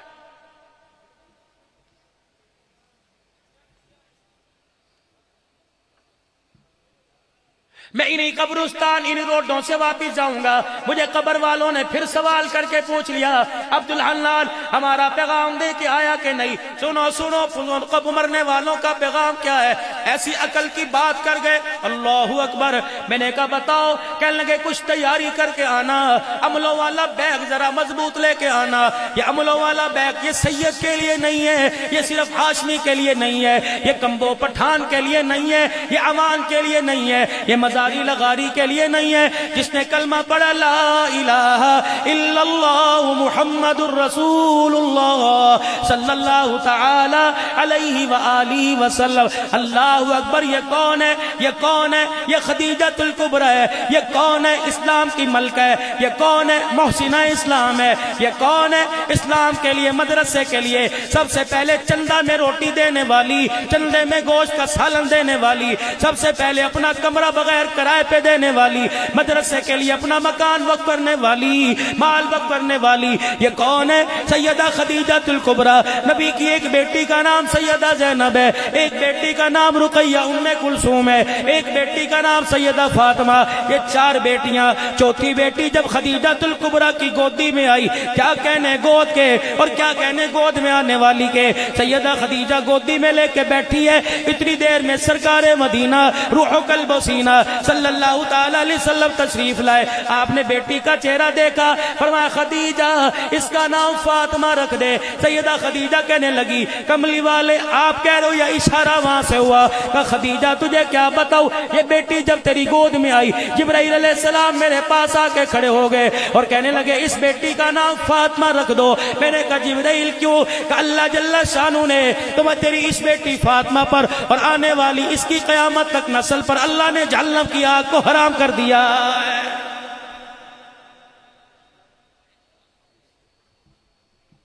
B: میں انہی قبرستان انہی روڈوں سے واپس جاؤں گا. مجھے قبر والوں نے پھر سوال کر کے پوچھ لیا, عبدالحنان ہمارا پیغام دے کے آیا کہ نہیں؟ سنو قبر مرنے والوں کا پیغام کیا ہے. ایسی عقل کی بات کر گئے, اللہ اکبر. میں نے کہا بتاؤ, کہنے لگے کچھ تیاری کر کے آنا, عملوں والا بیگ ذرا مضبوط لے کے آنا. یہ عملوں والا بیگ یہ سید کے لیے نہیں ہے, یہ صرف ہاشمی کے لیے نہیں ہے, یہ کمبو پٹھان کے لیے نہیں ہے, یہ امان کے لیے نہیں ہے, یہ مزاری لغاری کے لیے نہیں ہے. جس نے کلمہ پڑھا لا الہ الا اللہ محمد الرسول اللہ صلی اللہ تعالی علیہ وآلہ وسلم, اللہ اکبر. یہ کون ہے؟ یہ کون ہے؟ یہ خدیجۃ الکبریٰ ہے. یہ کون ہے؟ اسلام کی ملکہ ہے. یہ کون ہے؟ محسنہ اسلام ہے. یہ کون ہے؟ اسلام کے لیے مدرسے کے لیے سب سے پہلے چندہ میں روٹی دینے والی, چندے میں گوشت کا سالن دینے والی, سب سے پہلے اپنا کمرہ بغیر کرائے پہ دینے والی, مدرسے کے لیے اپنا مکان وقف کرنے والی, مال وقف کرنے والی. یہ کون ہے؟ سیدہ خدیجۃ الکبریٰ. نبی کی ایک بیٹی کا نام سیدہ زینب ہے، ایک بیٹی کا نام رقیہ ام کلثوم ہے، ایک بیٹی کا نام سیدہ فاطمہ، یہ 4 بیٹیاں۔ چوتھی بیٹی جب خدیجہ الکبریٰ کی گودی میں آئی، کیا کہنے گود کے اور کیا کہنے گود میں آنے والی کے، سیدہ خدیجہ گودی میں لے کے بیٹھی ہے، اتنی دیر میں سرکار مدینہ روح و قلب و سینہ صلی اللہ تعالی علیہ وسلم تشریف لائے۔ آپ نے بیٹی کا چہرہ دیکھا، فرمایا خدیجہ اس کا نام فاطمہ رکھ دے۔ سیدہ خدیجہ کہنے لگی کملی والے آپ کہہ رہے ہو یا اشارہ وہاں سے ہوا؟ کہ خدیجہ تجھے کیا بتاؤ، یہ بیٹی جب تیری گود میں آئی جبرائیل علیہ السلام میرے پاس آ کے کھڑے ہو گئے اور کہنے لگے اس بیٹی کا نام فاطمہ رکھ دو۔ میں نے کہا جبرائیل کیوں؟ کہ اللہ جل شانہ نے تمہیں تیری اس بیٹی فاطمہ پر اور آنے والی اس کی قیامت تک نسل پر اللہ نے جہنم کی آگ کو حرام کر دیا ہے۔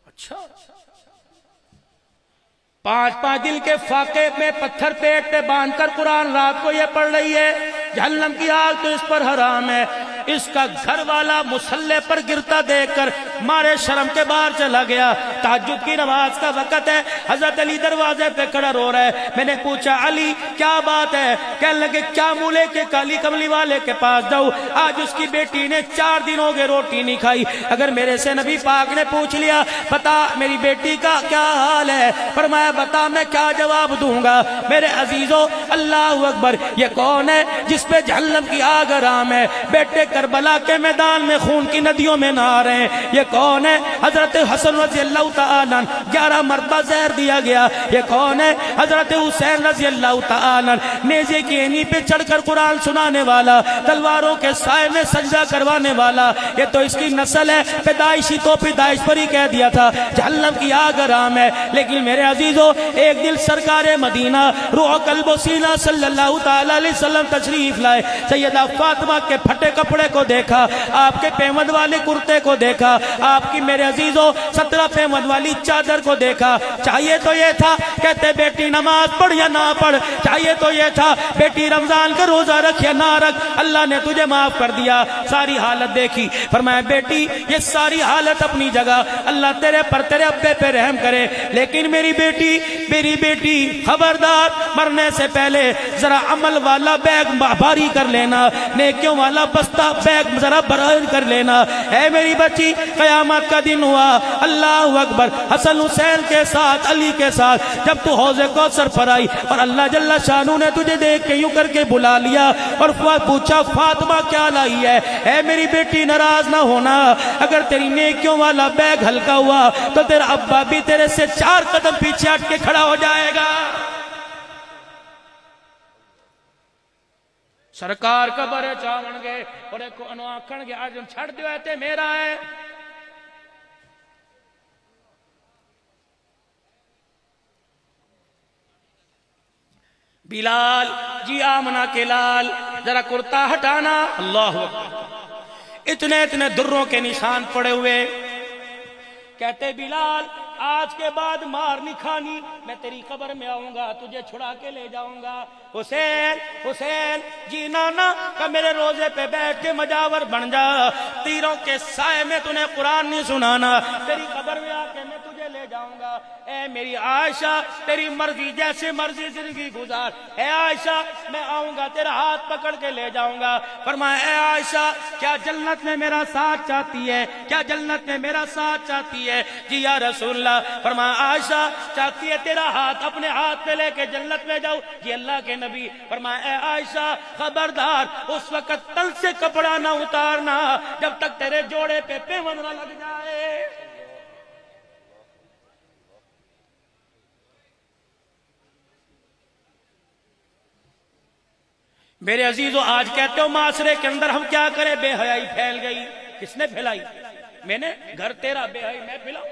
A: اچھا 5 دل کے فاقے میں پتھر پیٹ پہ باندھ کر قرآن رات کو یہ پڑھ رہی ہے، جہنم کی آگ تو اس پر حرام ہے۔ اس کا گھر والا مصلی پر گرتا دیکھ کر مارے شرم کے باہر چلا گیا۔ تہجد کی نماز کا وقت ہے، حضرت علی دروازے پہ کھڑا رو رہا ہے۔ میں نے پوچھا علی کیا بات ہے؟ کہنے لگے کیا منہ لے کے کالی کملی والے کے پاس جاؤ، آج اس کی بیٹی نے 4 دن ہو گئے روٹی نہیں کھائی۔ اگر میرے سے نبی پاک نے پوچھ لیا بتا میری بیٹی کا کیا حال ہے، فرمایا بتا میں کیا جواب دوں گا؟ میرے عزیزو اللہ اکبر، یہ کون ہے جس پہ جہنم کی آگ حرام ہے؟ بیٹے کربلا کے میدان میں خون کی ندیوں میں نہا رہے ہیں۔ یہ کون ہے؟ حضرت حسن رضی اللہ تعالیٰ 11 مرتبہ زہر دیا گیا۔ یہ کون ہے؟ حضرت حسین رضی اللہ تعالیٰ نیزے کی اینی پہ چڑھ کر قرآن سنانے والا، تلواروں کے سائے میں سجدہ کروانے والا۔ یہ تو اس کی نسل ہے، پیدائشی تو پیدائش پر ہی کہہ دیا تھا جہنم کی آگ حرام ہے۔ لیکن میرے عزیزو ایک دل سرکار مدینہ روح قلب و سینہ صلی اللہ تعالی علیہ وسلم تشریف لائے، سیدہ فاطمہ کے پھٹے کپڑے کو دیکھا، آپ کے پیمد والے کرتے کو دیکھا، آپ کی میرے عزیزو 17 پیمد والی چادر کو دیکھا۔ چاہیے تو یہ تھا کہتے بیٹی نماز پڑھ یا نہ پڑھ، چاہیے تو یہ تھا بیٹی رمضان کا روزہ رکھ یا نہ رکھ، اللہ نے تجھے معاف کر دیا۔ ساری حالت دیکھی، فرمایا بیٹی یہ ساری حالت اپنی جگہ، اللہ تیرے پر تیرے ابے پہ رحم کرے، لیکن میری بیٹی خبردار مرنے سے پہلے ذرا عمل والا بیگ بھاری کر لینا، نیکیوں والا بستہ بیگ ذرا بھاری کر لینا۔ اے میری بچی قیامت کا دن ہوا، اللہ اکبر، حسن حسین کے ساتھ علی کے ساتھ جب تو حوض کوثر پر آئی اور اللہ جل شانہ نے تجھے دیکھ کے یوں کر کے بلا لیا اور پوچھا فاطمہ کیا لائی ہے؟ اے میری بیٹی ناراض نہ ہونا، اگر تیری نیکیوں والا بیگ ہلکا ہوا تو تیرا ابا بھی تیرے سے 4 قدم پیچھے ہٹ کے کھڑا ہو جائے گا۔ سرکار قبر چاون گے اور ایک انو آکھن گے آج چھڑ دیو تے میرا ہے۔ بلال جی آمنہ کے لال ذرا کرتا ہٹانا، اللہ اکبر، اتنے دروں کے نشان پڑے ہوئے۔ کہتے بلال آج کے بعد مار نہیں کھانی، میں تیری قبر میں آؤں گا تجھے چھڑا کے لے جاؤں گا۔ حسین جی نانا کہ میرے روزے پہ بیٹھ کے مجاور بن جا، تیروں کے سائے میں تُنے قرآن نہیں سنانا، تیری قبر میں آ کے میں تجھے لے جاؤں گا۔ اے میری عائشہ تیری مرضی جیسے مرضی زندگی گزار، اے عائشہ میں آؤں گا تیرا ہاتھ پکڑ کے لے جاؤں گا۔ فرمایا اے عائشہ کیا جنت میں میرا ساتھ چاہتی ہے؟ کیا جنت میں میرا ساتھ چاہتی ہے؟ جی یا رسول اللہ۔ فرمایا عائشہ چاہتی ہے تیرا ہاتھ اپنے ہاتھ پہ لے کے جنت میں جاؤ، جی اللہ کے نبی۔ فرمایا اے عائشہ خبردار اس وقت تن سے کپڑا نہ اتارنا جب تک تیرے جوڑے پہ پیوند نہ لگ جائے۔ میرے عزیزو آج کہتے ہو معاشرے کے اندر ہم کیا کریں، بے حیائی پھیل گئی۔ کس نے پھیلائی؟ میں نے، گھر تیرا، بے حیائی میں پھیلاؤں؟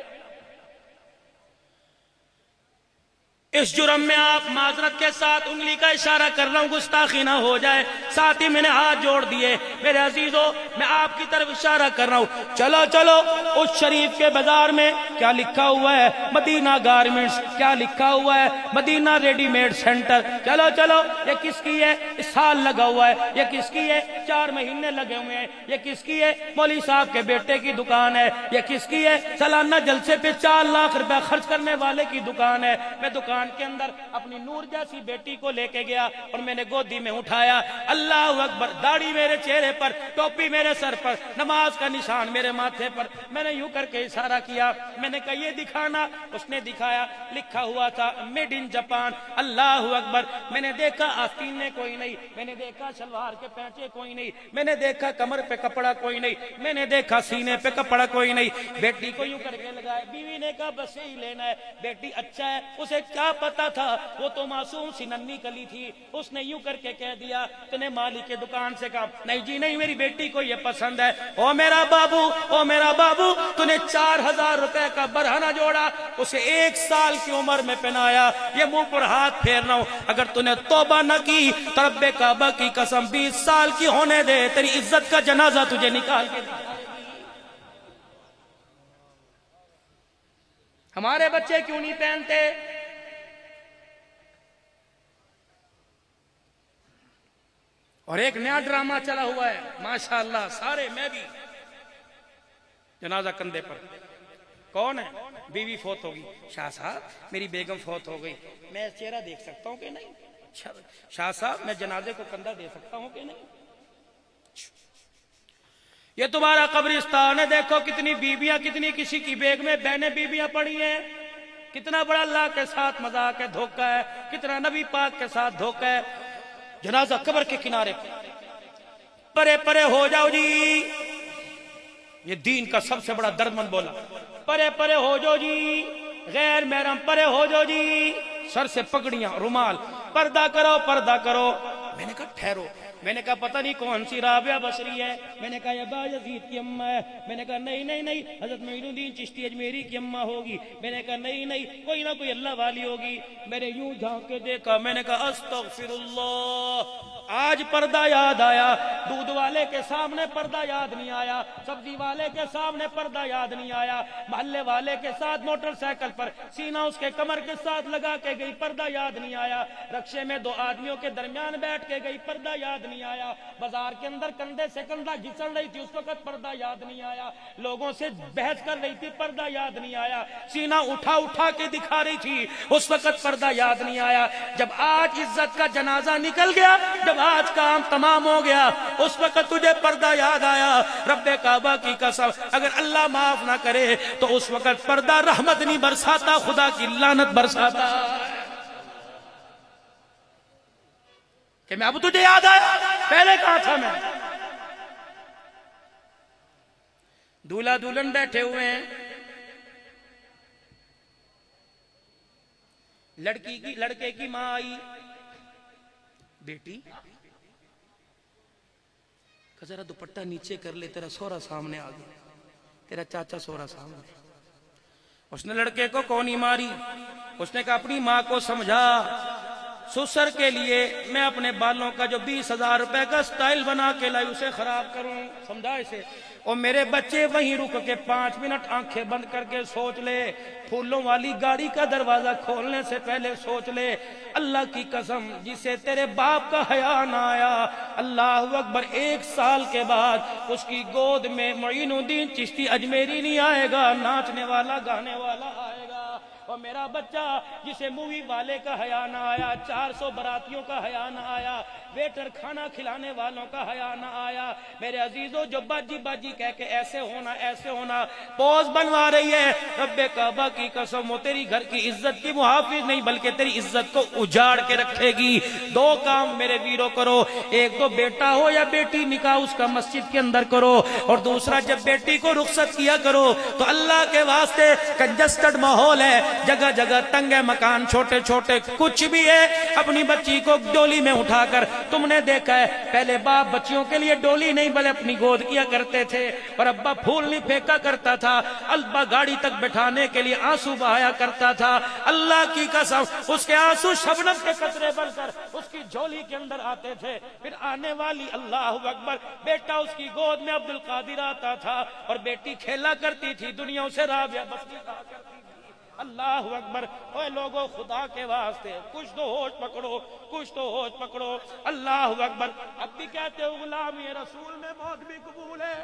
B: اس جرم میں آپ معذرت کے ساتھ انگلی کا اشارہ کر رہا ہوں گستاخی نہ ہو جائے، ساتھ ہی میں نے ہاتھ جوڑ دیے، میرے عزیزو میں آپ کی طرف اشارہ کر رہا ہوں، چلو چلو اس شریف کے بازار میں کیا لکھا ہوا ہے؟ مدینہ گارمنٹس، کیا لکھا ہوا ہے؟ مدینہ ریڈی میڈ سینٹر، چلو چلو یہ کس کی ہے؟ سال لگا ہوا ہے، یہ کس کی ہے؟ 4 مہینے لگے ہوئے ہیں، یہ کس کی ہے؟ مولوی صاحب کے بیٹے کی دکان ہے، یہ کس کی ہے؟ سالانہ جلسے پہ 4 لاکھ روپے خرچ کرنے والے کی دکان ہے۔ میں دکان کے اندر اپنی نور جیسی بیٹی کو لے کے گیا اور میں نے گودی میں اٹھایا، اللہ اکبر، داڑھی میرے چہرے پر، ٹوپی میرے سر پر، نماز کا نشان میرے ماتھے پر، میں نے یوں کر کے اشارہ کیا، میں نے کہا یہ دکھانا، اس نے دکھایا، لکھا ہوا تھا میڈ ان جاپان۔ اللہ اکبر، میں نے دیکھا آستینے کوئی نہیں، میں نے دیکھا شلوار کے پینچے کوئی نہیں، میں نے دیکھا کمر پہ کپڑا کوئی نہیں، میں نے دیکھا سینے پہ کپڑا کوئی نہیں، بیٹی کو یوں کر کے لگایا، بیوی نے کہا بس یہی لینا ہے، بیٹی اچھا ہے، اسے کیا پتا تھا، وہ تو معصوم سی ننھی کلی تھی، اس نے یوں کر کے کہہ دیا، تنے مالی کے دکان سے کہا نہیں جی نہیں میری بیٹی کو یہ پسند ہے، او میرا بابو، او میرا بابو، تنے 4000 روپے کا برہنہ جوڑا، اسے 1 سال کی عمر میں پہنایا، یہ منہ پر ہاتھ پھیر رہا ہوں، اگر تنے توبہ نہ کی تو رب کعبہ کی قسم 20 سال کی ہونے دے، تیری عزت کا جنازہ تجھے نکال کے دکھائے گی۔ ہمارے بچے کیوں نہیں پہنتے؟ اور ایک نیا ڈرامہ چلا ہوا ہے ماشاءاللہ، سارے میں بھی، جنازہ کندھے پر، کون ہے؟ بیوی فوت ہوگی، شاہ صاحب میری بیگم فوت ہو گئی، میں چہرہ دیکھ سکتا ہوں کہ نہیں؟ شاہ صاحب میں جنازے کو کندھا دے سکتا ہوں کہ نہیں؟ یہ تمہارا قبرستان ہے، دیکھو کتنی بیویاں، کتنی کسی کی بیگ میں بہنیں بیویاں پڑی ہیں، کتنا بڑا اللہ کے ساتھ مذاق ہے، دھوکہ ہے، کتنا نبی پاک کے ساتھ دھوکہ ہے۔ جنازہ قبر کے کنارے پرے پرے ہو جاؤ جی، یہ دین کا سب سے بڑا درد مند بولا، پرے پرے ہو جاؤ جی، غیر محرم پرے ہو جاؤ جی، سر سے پگڑیاں، رومال، پردہ کرو پردہ کرو۔ میں نے کہا ٹھہرو، میں نے کہا پتہ نہیں کون سی رابعہ بصری ہے، میں نے کہا یہ باجزید کی اماں ہے، میں نے کہا نہیں نہیں نہیں حضرت معین الدین چشتی اجمیری کی اماں ہوگی، میں نے کہا نہیں نہیں کوئی نہ کوئی اللہ والی ہوگی، میں نے یوں جھانک کے دیکھا، میں نے کہا استغفر اللہ، آج پردہ یاد آیا، دودھ والے کے سامنے پردہ یاد نہیں آیا، سبزی والے کے سامنے پردہ یاد نہیں آیا، محلے والے کے ساتھ موٹر سائیکل پر سینہ اس کے کمر کے ساتھ لگا کے گئی، پردہ یاد نہیں آیا، رکشے میں 2 آدمیوں کے درمیان بیٹھ کے گئی، پردہ یاد نہیں آیا، بازار کے اندر کندھے سے کندھا گھسڑ رہی تھی، اس وقت پردہ یاد نہیں آیا، لوگوں سے بحث کر رہی تھی، پردہ یاد نہیں آیا، سینہ اٹھا اٹھا کے دکھا رہی تھی، اس وقت پردہ یاد نہیں آیا۔ جب آج عزت کا جنازہ نکل گیا، جب آج کام تمام ہو گیا، اس وقت تجھے پردہ یاد آیا، رب کعبہ کی قسم اگر اللہ معاف نہ کرے تو اس وقت پردہ رحمت نہیں برساتا، خدا کی لعنت برساتا کہ میں اب تجھے یاد آیا، پہلے کہاں تھا میں؟ دولہا دلہن بیٹھے ہوئے ہیں، لڑکے کی ماں آئی، بیٹی کہ ذرا دوپٹہ نیچے کر لے، تیرا سورا سامنے آ گیا، تیرا چاچا سورا سامنے۔ اس نے لڑکے کو کونی ماری، اس نے کہا اپنی ماں کو سمجھا، سسر کے لیے میں اپنے بالوں کا جو 20,000 روپے کا سٹائل بنا کے لائی اسے خراب کروں، سمجھا اسے؟ اور میرے بچے وہیں رک کے 5 منٹ آنکھیں بند کر کے سوچ لے، پھولوں والی گاڑی کا دروازہ کھولنے سے پہلے سوچ لے، اللہ کی قسم جسے تیرے باپ کا حیا نہ آیا، اللہ اکبر، 1 سال کے بعد اس کی گود میں معین الدین چشتی اجمیری نہیں آئے گا، ناچنے والا گانے والا آئے گا۔ اور میرا بچہ جسے مووی والے کا حیا نہ آیا، 400 براتیوں کا حیا نہ آیا، ویٹر کھانا کھلانے والوں کا حیا نہ آیا، میرے عزیزوں جو باجی باجی کہہ کے ایسے ہونا پوز بنوا رہی ہے، رب کعبہ کی قسم وہ تیری گھر کی عزت کی محافظ نہیں بلکہ تیری عزت کو اجاڑ کے رکھے گی۔ 2 کام میرے ویرو کرو، ایک تو بیٹا ہو یا بیٹی نکاح اس کا مسجد کے اندر کرو، اور دوسرا جب بیٹی کو رخصت کیا کرو تو اللہ کے واسطے کنجسٹڈ ماحول ہے، جگہ جگہ تنگ ہے مکان چھوٹے چھوٹے کچھ بھی ہے، اپنی بچی کو ڈولی میں اٹھا کر، تم نے دیکھا ہے پہلے باپ بچیوں کے لیے ڈولی نہیں بلکہ اپنی گود کیا کرتے تھے، اور ابا پھول نہیں پھینکا کرتا تھا، ابا گاڑی تک بٹھانے کے لیے آنسو بہایا کرتا تھا۔ اللہ کی قسم اس کے آنسو شبنم کے قطرے بن کر اس کی جھولی کے اندر آتے تھے، پھر آنے والی اللہ اکبر بیٹا اس کی گود میں عبد القادر آتا تھا، اور بیٹی کھیلا کرتی تھی، دنیا اسے رابعہ بستی کہا کرتی تھی۔ اللہ اکبر۔ اے لوگوں خدا کے واسطے کچھ تو ہوش پکڑو، کچھ تو ہوش پکڑو۔ اللہ اکبر۔ اب بھی کہتے ہو غلامی رسول میں موت بھی قبول ہے،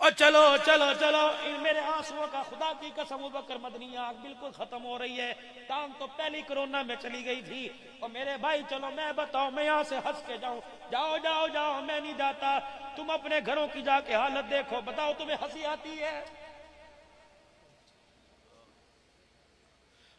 B: اور چلو چلو چلو میرے آنسوؤں کا خدا کی قسم ابوبکر مدنی آنکھ بالکل ختم ہو رہی ہے، ٹانگ تو پہلی کرونا میں چلی گئی تھی، اور میرے بھائی چلو میں بتاؤ، میں یہاں سے ہنس کے جاؤں؟ جاؤ جاؤ جاؤ، میں نہیں جاتا، تم اپنے گھروں کی جا کے حالت دیکھو، بتاؤ تمہیں ہنسی آتی ہے؟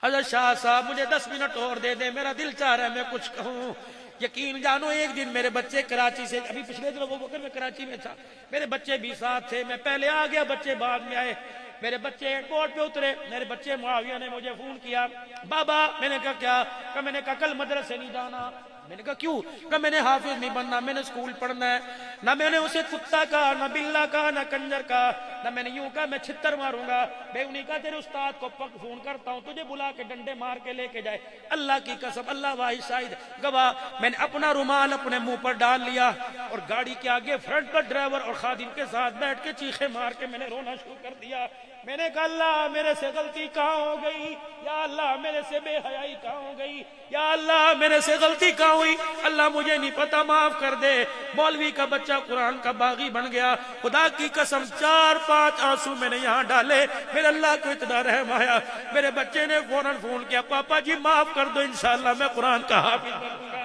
B: حضرت شاہ صاحب مجھے 10 منٹ اور دے دیں، میرا دل چاہ رہا ہے میں کچھ کہوں۔ یقین جانو ایک دن میرے بچے کراچی سے، ابھی پچھلے دن ابوبکر میں کراچی میں تھا، میرے بچے بھی ساتھ تھے، میں پہلے آ گیا، بچے بعد میں آئے، میرے بچے ایئرپورٹ پہ اترے، میرے بچے معاویہ نے مجھے فون کیا، بابا، میں نے کہا کیا؟ کہ میں نے کہا کل مدرسے نہیں جانا۔ میں نے کہا کیوں؟ کہ میں نے حافظ نہیں بننا، میں نے اسکول پڑھنا ہے۔ نہ میں نے اسے کتا کہا، نہ بلا کہا، نہ کنجر کہا، نہ میں نے یوں کہا میں چھتر ماروں گا۔ بے انہیں کہا تیرے استاد کو فون کرتا ہوں، تجھے بلا کے ڈنڈے مار کے لے کے جائے۔ اللہ کی قسم، اللہ واحد شاہد گواہ، میں نے اپنا رومال اپنے منہ پر ڈال لیا، اور گاڑی کے آگے فرنٹ پر ڈرائیور اور خادم کے ساتھ بیٹھ کے چیخے مار کے میں نے رونا شروع کر دیا۔ میں نے کہا اللہ میرے سے غلطی کہاں ہو گئی، یا اللہ میرے سے بے حیائی کہاں ہو گئی، یا اللہ میرے سے غلطی کہاں ہوئی، اللہ مجھے نہیں پتا، معاف کر دے۔ مولوی کا بچہ قرآن کا باغی بن گیا، خدا کی قسم 4-5 آنسو میں نے یہاں ڈالے، میرے اللہ کو اتنا رحم آیا، میرے بچے نے فوراً فون کیا، پاپا جی معاف کر دو، انشاءاللہ میں قرآن کا حافظ بنوں گا۔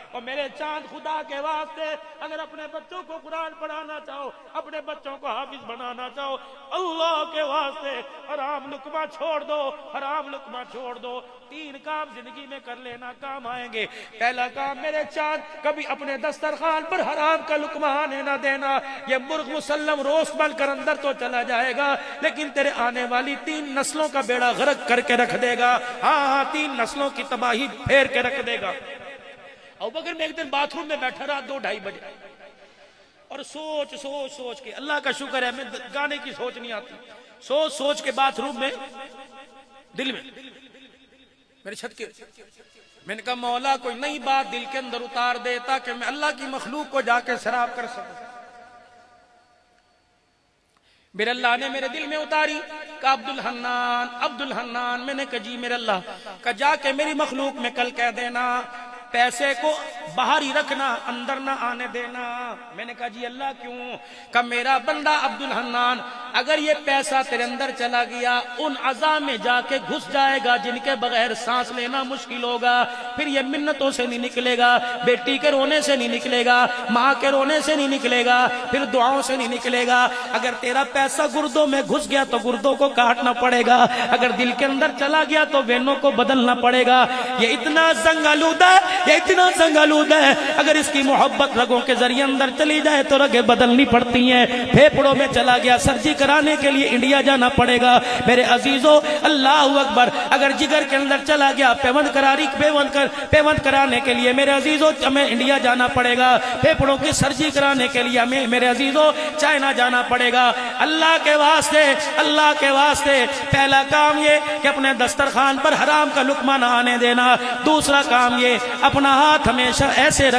B: اور میرے چاند خدا کے واسطے اگر اپنے بچوں کو قرآن پڑھانا چاہو، اپنے بچوں کو حافظ بنانا چاہو، اللہ کے واسطے حرام لقمہ چھوڑ دو، حرام لقمہ چھوڑ دو۔ 3 کام زندگی میں کر لینا، کام آئیں گے۔ پہلا کام میرے چاند، کبھی اپنے دسترخوان پر حرام کا لقمہ آنے نہ دینا۔ یہ مرغ مسلم روسٹ بن کر اندر تو چلا جائے گا، لیکن تیرے آنے والی 3 نسلوں کا بیڑا غرق کر کے رکھ دے گا۔ ہاں 3 نسلوں کی تباہی پھیر کے رکھ دے گا۔ ابوبکر میں ایک دن باتھ روم میں بیٹھا رہا 2-2:30 بجے، اور سوچ کے، اللہ کا شکر ہے میں گانے کی سوچ نہیں آتی، سوچ کے باتھ روم میں دل میں میرے چھت کے، میں نے کہا مولا کوئی نئی بات دل کے اندر اتار دے تاکہ میں اللہ کی مخلوق کو جا کے سراب کر سکوں۔ میرے اللہ نے میرے دل میں اتاری کہ عبد الحنان، میں نے کہا جی میرے اللہ، کہ جا کے میری مخلوق میں کل کہہ دینا پیسے کو باہر ہی رکھنا، اندر نہ آنے دینا۔ میں نے کہا جی اللہ کیوں؟ کہ میرا بندہ عبد الحنان اگر یہ پیسہ تیرے اندر چلا گیا ان اعضاء میں جا کے گھس جائے گا جن کے بغیر سانس لینا مشکل ہوگا، پھر یہ منتوں سے نہیں نکلے گا، بیٹی کے رونے سے نہیں نکلے گا، ماں کے رونے سے نہیں نکلے گا، پھر دعاؤں سے نہیں نکلے گا۔ اگر تیرا پیسہ گردوں میں گھس گیا تو گردوں کو کاٹنا پڑے گا، اگر دل کے اندر چلا گیا تو وینوں کو بدلنا پڑے گا۔ یہ اتنا زنگ آلودہ ہے، یہ اتنا زنگ آلودہ ہے، اگر اس کی محبت رگوں کے ذریعے اندر چلی جائے تو رگیں بدلنی پڑتی ہیں۔ پھیپڑوں میں چلا گیا، سرجری کرانے کے لیے انڈیا جانا پڑے گا۔ میرے عزیزو اللہ اکبر، اگر جگر کے اندر چلا گیا پیوند کرانے کے لیے میرے عزیزو ہمیں انڈیا جانا پڑے گا۔ پھیپڑوں کی سرجری کرانے کے لیے ہمیں میرے عزیزو چائنا جانا پڑے گا۔ اللہ کے واسطے پہلا کام یہ کہ اپنے دسترخوان پر حرام کا لقمہ نہ آنے دینا۔ دوسرا کام یہ اپنا ہاتھ ہمیشہ ایسے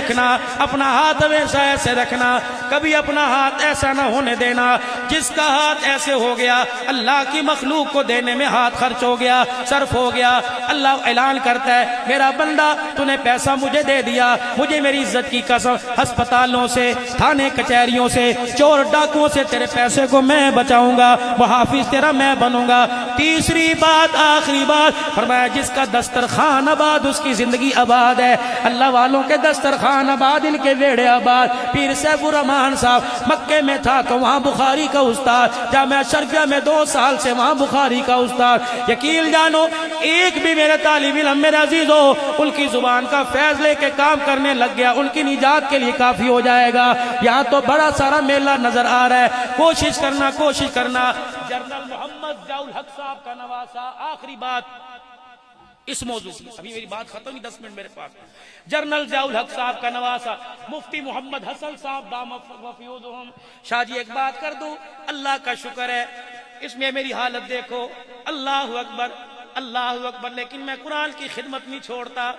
B: رکھنا، کبھی اپنا ہاتھ ایسا نہ ہونے دینا جس کا ہاتھ ایسے ہو گیا اللہ کی مخلوق کو دینے میں ہاتھ خرچ ہو گیا، صرف ہو گیا۔ اللہ اعلان کرتا ہے میرا بندہ تو نے پیسہ مجھے دے دیا، مجھے میری عزت کی قسم ہسپتالوں سے، تھانے کچہریوں سے، چور ڈاکوؤں سے تیرے پیسے کو میں بچاؤں گا، وہ حافظ تیرا میں بنوں گا۔ تیسری بات، آخری بات فرمایا جس کا دسترخوان آباد اس کی زندگی آباد ہے۔ اللہ والوں کے دسترخوان آباد، ان کے ویڑے آباد۔ پیر سیف الرحمان صاحب مکے میں تھا تو وہاں بخاری کا استاد، جامعہ شرفیہ میں 2 سال سے وہاں بخاری کا استاد۔ یقین جانو ایک بھی میرے طالب علم میرے عزیزو ان کی زبان کا فیض لے کے کام کرنے لگ گیا، ان کی نجات کے لیے کافی ہو جائے گا۔ یہاں تو بڑا سارا میلہ نظر آ رہا ہے، کوشش کرنا جنرل محمد ضیاء الحق صاحب کا نواسا. آخری بات اس موضوع کی، ابھی میری بات ختم ہوئی، 10 منٹ میرے پاس. جنرل ضیاء الحق صاحب کا نواسا مفتی محمد حسن صاحب دامت وفیوزہم. شاہ جی ایک بات کر دوں، اللہ کا شکر ہے اس میں میری حالت دیکھو، اللہ اکبر اللہ اکبر، لیکن میں قرآن کی خدمت نہیں چھوڑتا.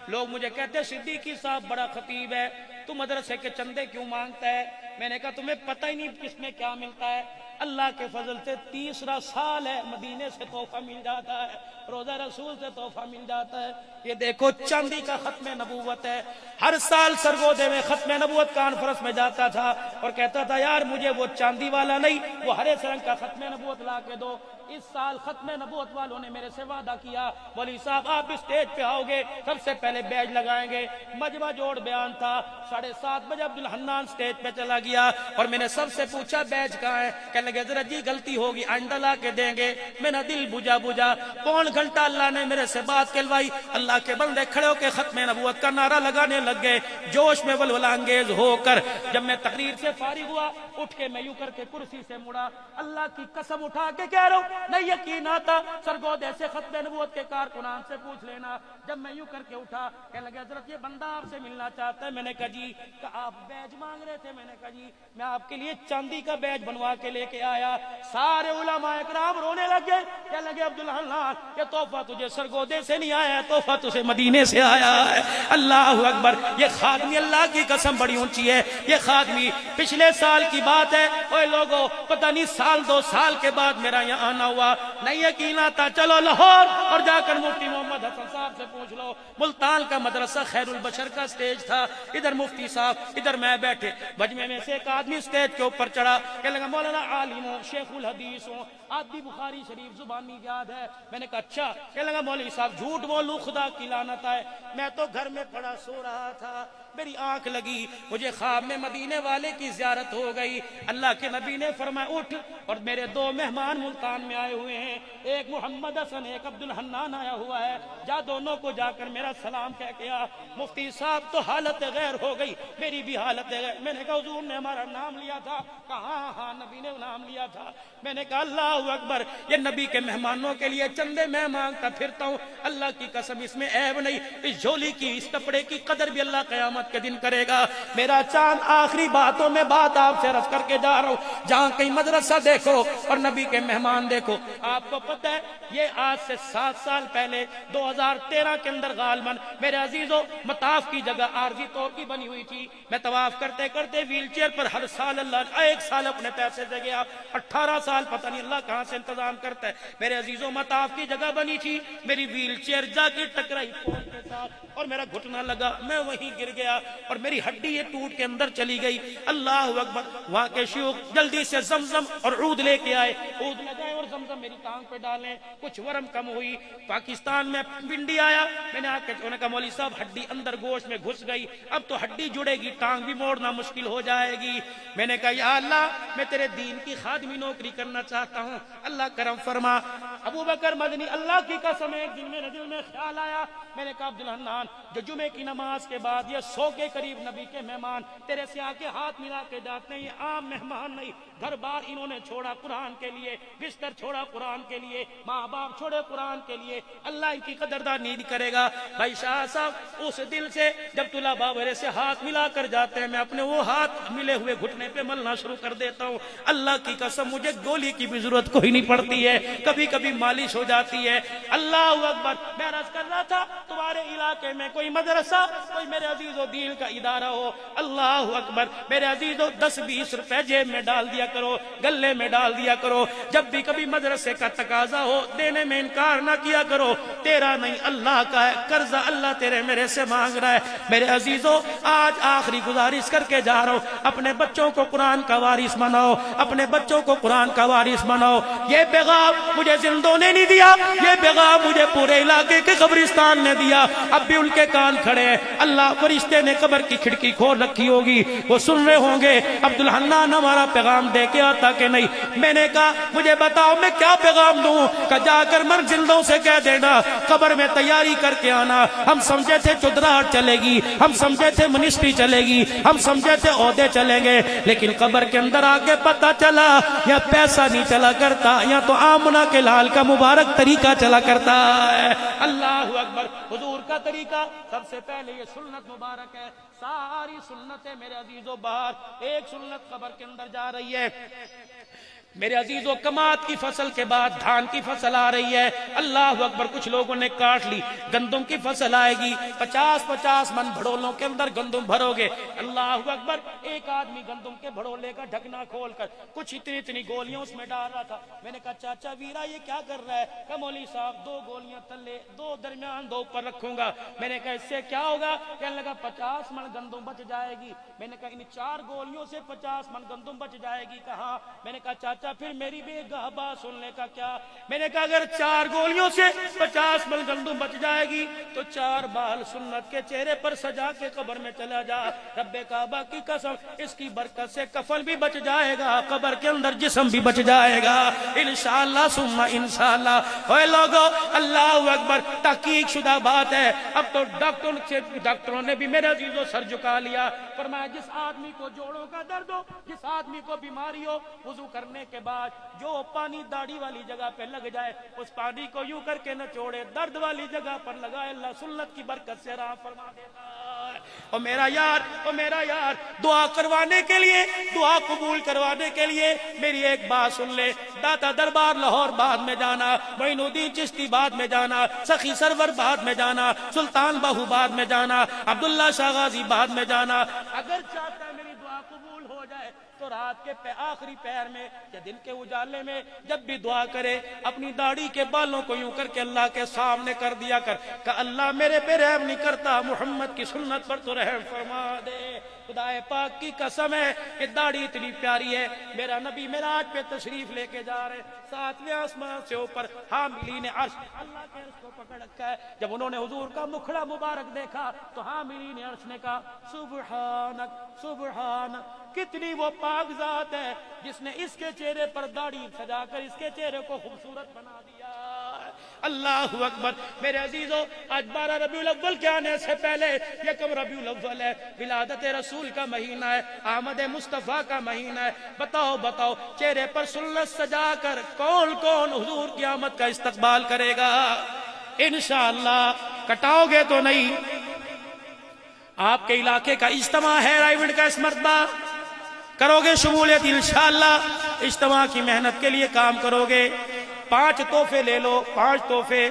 B: لوگ مجھے کہتے ہیں صدیقی صاحب بڑا خطیب ہے، تو مدرسے کے چندے کیوں مانگتا ہے؟ میں نے کہا تمہیں پتہ ہی نہیں کس میں کیا ملتا ہے. اللہ کے فضل سے تیسرا سال ہے، مدینے سے تحفہ مل جاتا ہے، روزہ رسول سے تحفہ مل جاتا ہے. یہ دیکھو چاندی کا ختم نبوت ہے. ہر سال سرگودے میں ختم نبوت کانفرنس میں جاتا تھا اور کہتا تھا یار مجھے وہ چاندی والا نہیں، وہ ہرے رنگ کا ختم نبوت لا کے دو. اس سال ختم نبوت والوں نے میرے سے وعدہ کیا، مولوی صاحب آپ اسٹیج پہ آؤ گے سب سے پہلے بیج لگائیں گے. مجمع جوڑ بیان تھا، 7:30 بجے عبدالحنان اسٹیج پہ چلا گیا اور میں نے سب سے پوچھا بیج کہاں ہے؟ کہنے لگے حضرت جی غلطی ہوگی آئندہ لا کے دیں گے. میرا دل بجھا پون گھنٹہ اللہ نے میرے سے بات کہلوائی. اللہ کے بندے کھڑے ہو کے ختم نبوت کا نعرہ لگانے لگ گئے جوش میں ولولہ انگیز ہو کر. جب میں تقریر سے فارغ ہوا اٹھ کے میں یوں کر کے کرسی سے مڑا، اللہ کی قسم اٹھا کے کہہ رہا ہوں نہیں یقین آتا، سرگودے سے ختم نبوت کے کارکنان سے پوچھ لینا. جب میں یوں کر کے اٹھا کہنے لگے حضرت یہ بندہ آپ سے ملنا چاہتا ہے. میں نے کہا جی، کہ آپ بیج مانگ رہے تھے؟ میں نے کہا جی میں آپ کے لیے چاندی کا بیج بنوا کے لے کے آیا. سارے علماء اکرام رونے لگے، کہنے لگے عبدالحنان یہ تحفہ تجھے سرگودے سے نہیں آیا ہے، تحفہ تجھے مدینے سے آیا ہے. اللہ اکبر. یہ خادمی اللہ کی قسم بڑی اونچی ہے. یہ خادمی پچھلے سال کی بات ہے، اوے لوگوں پتہ نہیں سال 2 سال کے بعد میرا یہاں آنا ہوا، نہیں یقین آتا. چلو لاہور اور جا کر مفتی محمد حسن صاحب سے پوچھ لو. ملتان کا مدرسہ خیر البشر کا سٹیج تھا، ادھر مفتی صاحب ادھر میں بیٹھے. مجمع میں سے ایک آدمی سٹیج کے اوپر چڑھا، کہنے لگا مولانا عالم ہوں، شیخ الحدیث ہوں، آپ بھی بخاری شریف زبانی یاد ہے؟ میں نے کہا اچھا. کہنے لگا مولوی صاحب جھوٹ بولوں خدا کی لعنت ہے، میں تو گھر میں پڑا سو رہا تھا، میری آنکھ لگی، مجھے خواب میں مدینے والے کی زیارت ہو گئی. اللہ کے نبی نے فرمایا اٹھ، اور میرے 2 مہمان ملتان میں آئے ہوئے ہیں، ایک محمد حسن ایک عبدالحنان آیا ہوا ہے، جا دونوں کو جا کر میرا سلام کہہ کے آ. مفتی صاحب تو حالت غیر ہو گئی، میری بھی حالت غیر. میں نے کہا حضور نے ہمارا نام لیا تھا؟ کہا ہاں نبی نے نام لیا تھا. میں نے کہا اللہ اکبر، یہ نبی کے مہمانوں کے لیے چندے میں مانگتا پھرتا ہوں، اللہ کی قسم اس میں عیب نہیں. اس جھولی کی اس کپڑے کی قدر بھی اللہ قیامت کے دن کرے گا. میرا چاند آخری باتوں میں بات آپ سے عرض کر کے جا رہا ہوں، جہاں کہیں مدرسہ دیکھو اور نبی کے مہمان دیکھو. آپ کو پتہ ہے یہ آج سے 7 سال پہلے 2013 کے اندر غالباً میرے عزیزوں مطاف کی جگہ عارضی طور کی بنی ہوئی تھی. میں طواف کرتے کرتے ویل چیئر پر ہر سال اللہ 1 سال اپنے پیسے سے گیا، 18 سال پتہ نہیں اللہ کہاں سے انتظام کرتا ہے. میرے عزیزوں مطاف کی جگہ بنی تھی، میری ویل چیئر جا کے ٹکرائی پول کے ساتھ اور میرا گھٹنا لگا، میں وہیں گر گیا اور میری ہڈی یہ ٹوٹ کے اندر چلی گئی. اللہ اکبر. وہاں کے شیوخ جلدی سے زمزم اور عود لے کے آئے، عود لگائے اور زمزم میری ٹانگ پہ ڈالیں، کچھ ورم کم ہوئی. پاکستان میں پنڈی آیا، میں نے آ کے انہوں نے کہا مولوی صاحب ہڈی اندر گوشت میں گھس گئی، اب تو ہڈی جڑے گی، ٹانگ بھی موڑنا مشکل ہو جائے گی. میں نے کہا یا اللہ میں تیرے دین کی خادمی نوکری کرنا چاہتا ہوں، اللہ کرم فرما. ابو بکر مدنی اللہ کی قسم ایک دن میرے دل میں خیال آیا. میں نے کہا عبدالحنان جو جمعے کی نماز کے بعد یہ 100 کے قریب نبی کے مہمان تیرے سے آ کے ہاتھ ملا کے جاتے ہیں، یہ عام مہمان نہیں، گھر بار انہوں نے چھوڑا قرآن کے لیے، بستر چھوڑا قرآن کے لیے، ماں باپ چھوڑے قرآن کے لیے، اللہ ان کی قدردانی نہیں کرے گا. بھائی شاہ صاحب اس دل سے جب طلباء میرے سے ہاتھ ملا کر جاتے ہیں میں اپنے وہ ہاتھ ملے ہوئے گھٹنے پہ ملنا شروع کر دیتا ہوں. اللہ کی قسم مجھے گولی کی بھی ضرورت کوئی نہیں پڑتی ہے، کبھی کبھی مالش ہو جاتی ہے. اللہ اکبر. میں عرض کر رہا تھا تمہارے علاقے میں کوئی مدرسہ، کوئی میرے عزیز و دین کا ادارہ ہو، اللہ اکبر میرے عزیز و 10-20 روپے جیب میں ڈال دیا کرو، گلے میں ڈال دیا کرو. جب بھی کبھی مدرسے کا تقاضا ہو دینے میں انکار نہ کیا کرو. تیرا نہیں اللہ کا ہے، قرضہ اللہ تیرے میرے سے مانگ رہا ہے. میرے عزیزوں آج آخری گزارش کر کے جا رہا ہوں، اپنے بچوں کو قرآن کا وارث بناؤ، اپنے بچوں کو قرآن کا وارث بناؤ. یہ پیغام مجھے زندوں نے نہیں دیا، یہ پیغام مجھے پورے علاقے کے قبرستان نے دیا. اب بھی ان کے کان کھڑے ہیں، اللہ فرشتے نے قبر کی کھڑکی کھول رکھی ہوگی، وہ سن رہے ہوں گے عبدالحنان ہمارا پیغام دے کے آتا کہ نہیں. میں نے کہا مجھے بتاؤ میں کیا پیغام دوں؟ کہ جا کر مرجلدوں سے کہہ دینا قبر میں تیاری کر کے آنا. ہم سمجھے تھے چدراہٹ چلے گی، ہم سمجھے تھے منسٹری چلے گی، ہم سمجھے تھے عہدے چلیں گے، لیکن قبر کے اندر آگے پتہ چلا یا پیسہ نہیں چلا کرتا یا تو آمنہ کے لال کا مبارک طریقہ چلا کرتا ہے۔ اللہ اکبر۔ حضور کا طریقہ سب سے پہلے یہ سنت مبارک ہے، ساری سنتیں میرے عزیزو باہر، ایک سنت قبر کے اندر جا رہی ہے میرے عزیزو، کماد کی فصل کے بعد دھان کی فصل آ رہی ہے، اللہ اکبر، کچھ لوگوں نے کاٹ لی، گندم کی فصل آئے گی، 50 من بھڑولوں کے اندر گندم بھرو گے، اللہ اکبر۔ ایک آدمی گندم کے بھڑولے کا ڈھکنا کھول کر کچھ اتنی گولیاں اس میں ڈال رہا تھا۔ میں نے کہا چاچا ویرا یہ کیا کر رہا ہے؟ کہ مولوی صاحب 2 گولیاں تلے، 2 درمیان، 2 اوپر رکھوں گا۔ میں نے کہا اس سے کیا ہوگا؟ کہنے لگا 50 من گندم بچ جائے گی۔ میں نے کہا ان 4 گولیوں سے 50 من گندم بچ جائے گی کہاں؟ میں نے کہا چاچا پھر میری بے گاہ بات سننے کا کیا؟ میں نے کہا اگر 4 گولیوں سے 50 من گندم بچ جائے گی تو 4 بال سنت کے چہرے پر سجا کے قبر میں چلا جا، رب کعبہ کی قسم اس کی برکت سے کفن بھی بچ جائے گا، قبر کے اندر جسم بھی بچ جائے گا انشاءاللہ ثم انشاءاللہ۔ اوے لوگو اللہ اکبر، تحقیق شدہ بات ہے۔ اب تو ڈاکٹروں نے بھی میرے عزیزو سر جھکا لیا، فرمایا جس آدمی کو جوڑوں کا درد ہو، جس آدمی کو بیماری ہو، وضو کرنے کے بعد جو پانی داڑھی والی جگہ پہ لگ جائے اس پانی کو یوں کر کے نہ چھوڑے، درد والی جگہ پر لگائے، اللہ سنت کی برکت سے راہ فرما دیتا ہے۔ اور میرا یار دعا کروانے کے لیے، دعا قبول کروانے کے لیے میری ایک بات سن لے، داتا دربار لاہور بعد میں جانا، معین الدین چشتی بعد میں جانا، سخی سرور بعد میں جانا، سلطان باہو بعد میں جانا، عبداللہ شاہ غازی بعد میں جانا، اگر چاہتا ہے میری دعا قبول ہو جائے تو رات کے آخری پہر میں یا دن کے اجالے میں جب بھی دعا کرے اپنی داڑھی کے بالوں کو یوں کر کے اللہ کے سامنے کر دیا کر کہ اللہ میرے پہ رحم نہیں کرتا، محمد کی سنت پر تو رحم فرما دے۔ خدا پاک کی قسم ہے کہ داڑھی اتنی پیاری ہے، میرا نبی معراج پہ تشریف لے کے جا رہے، 7ویں آسمان سے اوپر حاملین عرش، اللہ کے عرش کو پکڑ رکھا ہے۔ جب انہوں نے حضور کا مکھڑا مبارک دیکھا تو حاملین عرش نے کہا سبحانک سبحانک، کتنی وہ پاک ذات ہے جس نے اس کے چہرے پر داڑھی سجا کر اس کے چہرے کو خوبصورت بنا دیا۔ اللہ اکبر۔ میرے عزیزو آج 12 ربیع الاول کے آنے سے پہلے 1 ربیع الاول ہے، ولادت رسول کا مہینہ ہے، آمد مصطفیٰ کا مہینہ ہے۔ بتاؤ چہرے پر سنت سجا کر کون حضور کی آمد کا استقبال کرے گا؟ انشاءاللہ کٹاؤ گے تو نہیں؟ آپ کے علاقے کا اجتماع ہے رائیونڈ کا اس مرتبہ، کرو گے شمولیت انشاءاللہ، اجتماع کی محنت کے لیے کام کرو گے۔ 5 تحفے لے لو، 5 تحفے،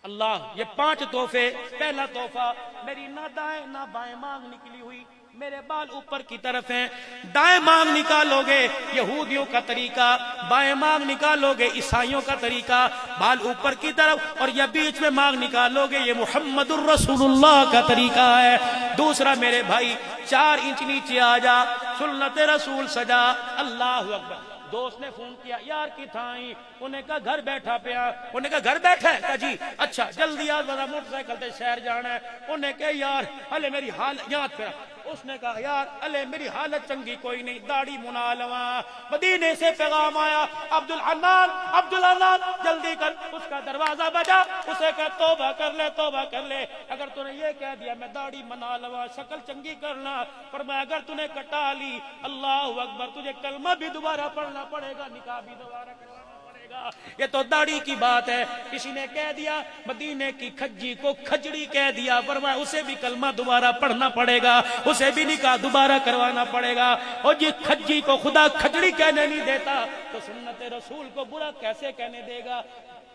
B: اللہ یہ 5 تحفے۔ پہلا تحفہ، میری نہ دائیں نہ بائیں مانگ نکلی ہوئی، میرے بال اوپر کی طرف ہیں، دائیں مانگ نکالو گے یہودیوں کا طریقہ، بائیں مانگ نکالو گے عیسائیوں کا طریقہ، بال اوپر کی طرف، اور یہ بیچ میں مانگ نکالو گے یہ محمد الرسول اللہ کا طریقہ ہے۔ دوسرا میرے بھائی 4 انچ نیچے آ جا، سنت رسول سجا، اللہ اکبر۔ دوست نے فون کیا یار کی تھائیں، انہیں کہا گھر بیٹھا پیا، انہیں کہا گھر بیٹھا ہے، کہا جی اچھا جلدی آج بڑا موٹر سائیکل تے شہر جانا ہے، انہیں کہا یار ہلے میری حالت یاد پھرا، اس نے کہا یار ہلے میری حالت چنگی کوئی نہیں، داڑھی منا لواں۔ مدینے سے پیغام آیا عبدالحنان جلدی کر، اس کا دروازہ بجا، اسے کہا توبہ کر لے، اگر تو نے یہ کہہ دیا میں داڑھی منا لواں شکل چنگی کرنا، فرمایا اگر تو نے کٹا لی اللہ اکبر تجھے کلمہ بھی دوبارہ پڑھنا پڑے گا، نکاح بھی دوبارہ کرنا پڑے گا۔ یہ تو داڑھی کی بات ہے۔ کسی نے کہہ دیا مدینے کی کھجی کو کھجڑی کہہ دیا، فرمایا اسے بھی کلمہ دوبارہ پڑھنا پڑے گا، اسے بھی نکاح دوبارہ کروانا پڑے گا۔ اور جس کھجی کو خدا کھجڑی کہنے نہیں دیتا تو سنت رسول کو برا کیسے کہنے دے گا؟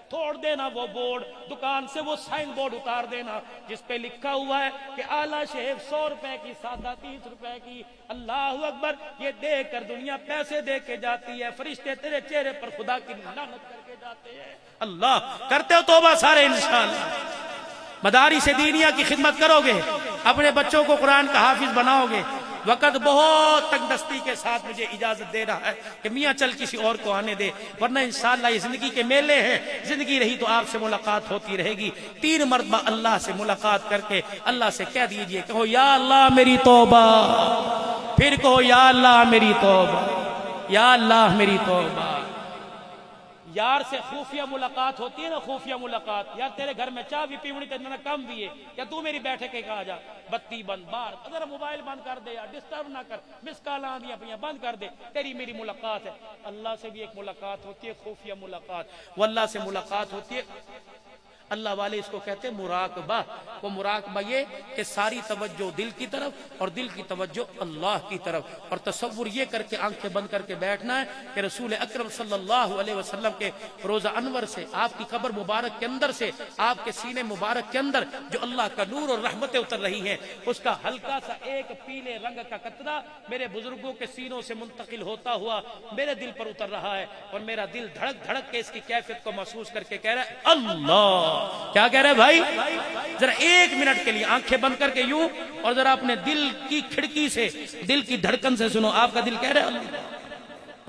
B: توڑ دینا وہ بورڈ، دکان سے وہ سائن بورڈ اتار دینا جس پہ لکھا ہوا ہے کہ اعلیٰ شیف 100 روپے کی، سادہ 30 روپے کی۔ اللہ اکبر، یہ دے کر دنیا پیسے دے کے جاتی ہے، فرشتے تیرے چہرے پر خدا کی لعنت کر کے جاتے ہیں۔ اللہ کرتے ہو توبہ سارے انشاءاللہ، مدارس دینیہ کی خدمت کرو گے، اپنے بچوں کو قرآن کا حافظ بناؤ گے۔ وقت بہت تنگ دستی کے ساتھ مجھے اجازت دے رہا ہے کہ میاں چل کسی اور کو آنے دے، ورنہ انشاءاللہ یہ زندگی کے میلے ہیں، زندگی رہی تو آپ سے ملاقات ہوتی رہے گی۔ 3 مرتبہ اللہ سے ملاقات کر کے اللہ سے کہہ دیجئے، کہو یا اللہ میری توبہ، پھر کہو یا اللہ میری توبہ، یا اللہ میری توبہ، یار سے خفیہ ملاقات ہوتی ہے نا، خفیہ ملاقات، یار تیرے گھر میں چاہ بھی پیونی تو اتنا کم بھی ہے، کیا تو میری بیٹھے کے کہا جا، بتی بند، بار اگر موبائل بند کر دے یا ڈسٹرب نہ کر، مس کال آ دیا اپنی بند کر دے، تیری میری ملاقات ہے۔ اللہ سے بھی ایک ملاقات ہوتی ہے، خفیہ ملاقات، واللہ سے ملاقات ہوتی ہے۔ اللہ والے اس کو کہتے ہیں مراقبہ۔ وہ مراقبہ یہ کہ ساری توجہ دل کی طرف اور دل کی توجہ اللہ کی طرف، اور تصور یہ کر کے آنکھیں بند کر کے بیٹھنا ہے کہ رسول اکرم صلی اللہ علیہ وسلم کے روزہ انور سے، آپ کی قبر مبارک کے اندر سے، آپ کے سینے مبارک کے اندر جو اللہ کا نور اور رحمتیں اتر رہی ہیں، اس کا ہلکا سا ایک پیلے رنگ کا قطرہ میرے بزرگوں کے سینوں سے منتقل ہوتا ہوا میرے دل پر اتر رہا ہے، اور میرا دل دھڑک دھڑک کے اس کی کیفیت کو محسوس کر کے کہہ رہا ہے اللہ۔ کیا کہہ رہے بھائی؟ ذرا ایک منٹ کے لیے آنکھیں بند کر کے یوں، اور ذرا اپنے دل کی کھڑکی سے، دل کی دھڑکن سے سنو، آپ کا دل کہہ رہا ہے اللہ۔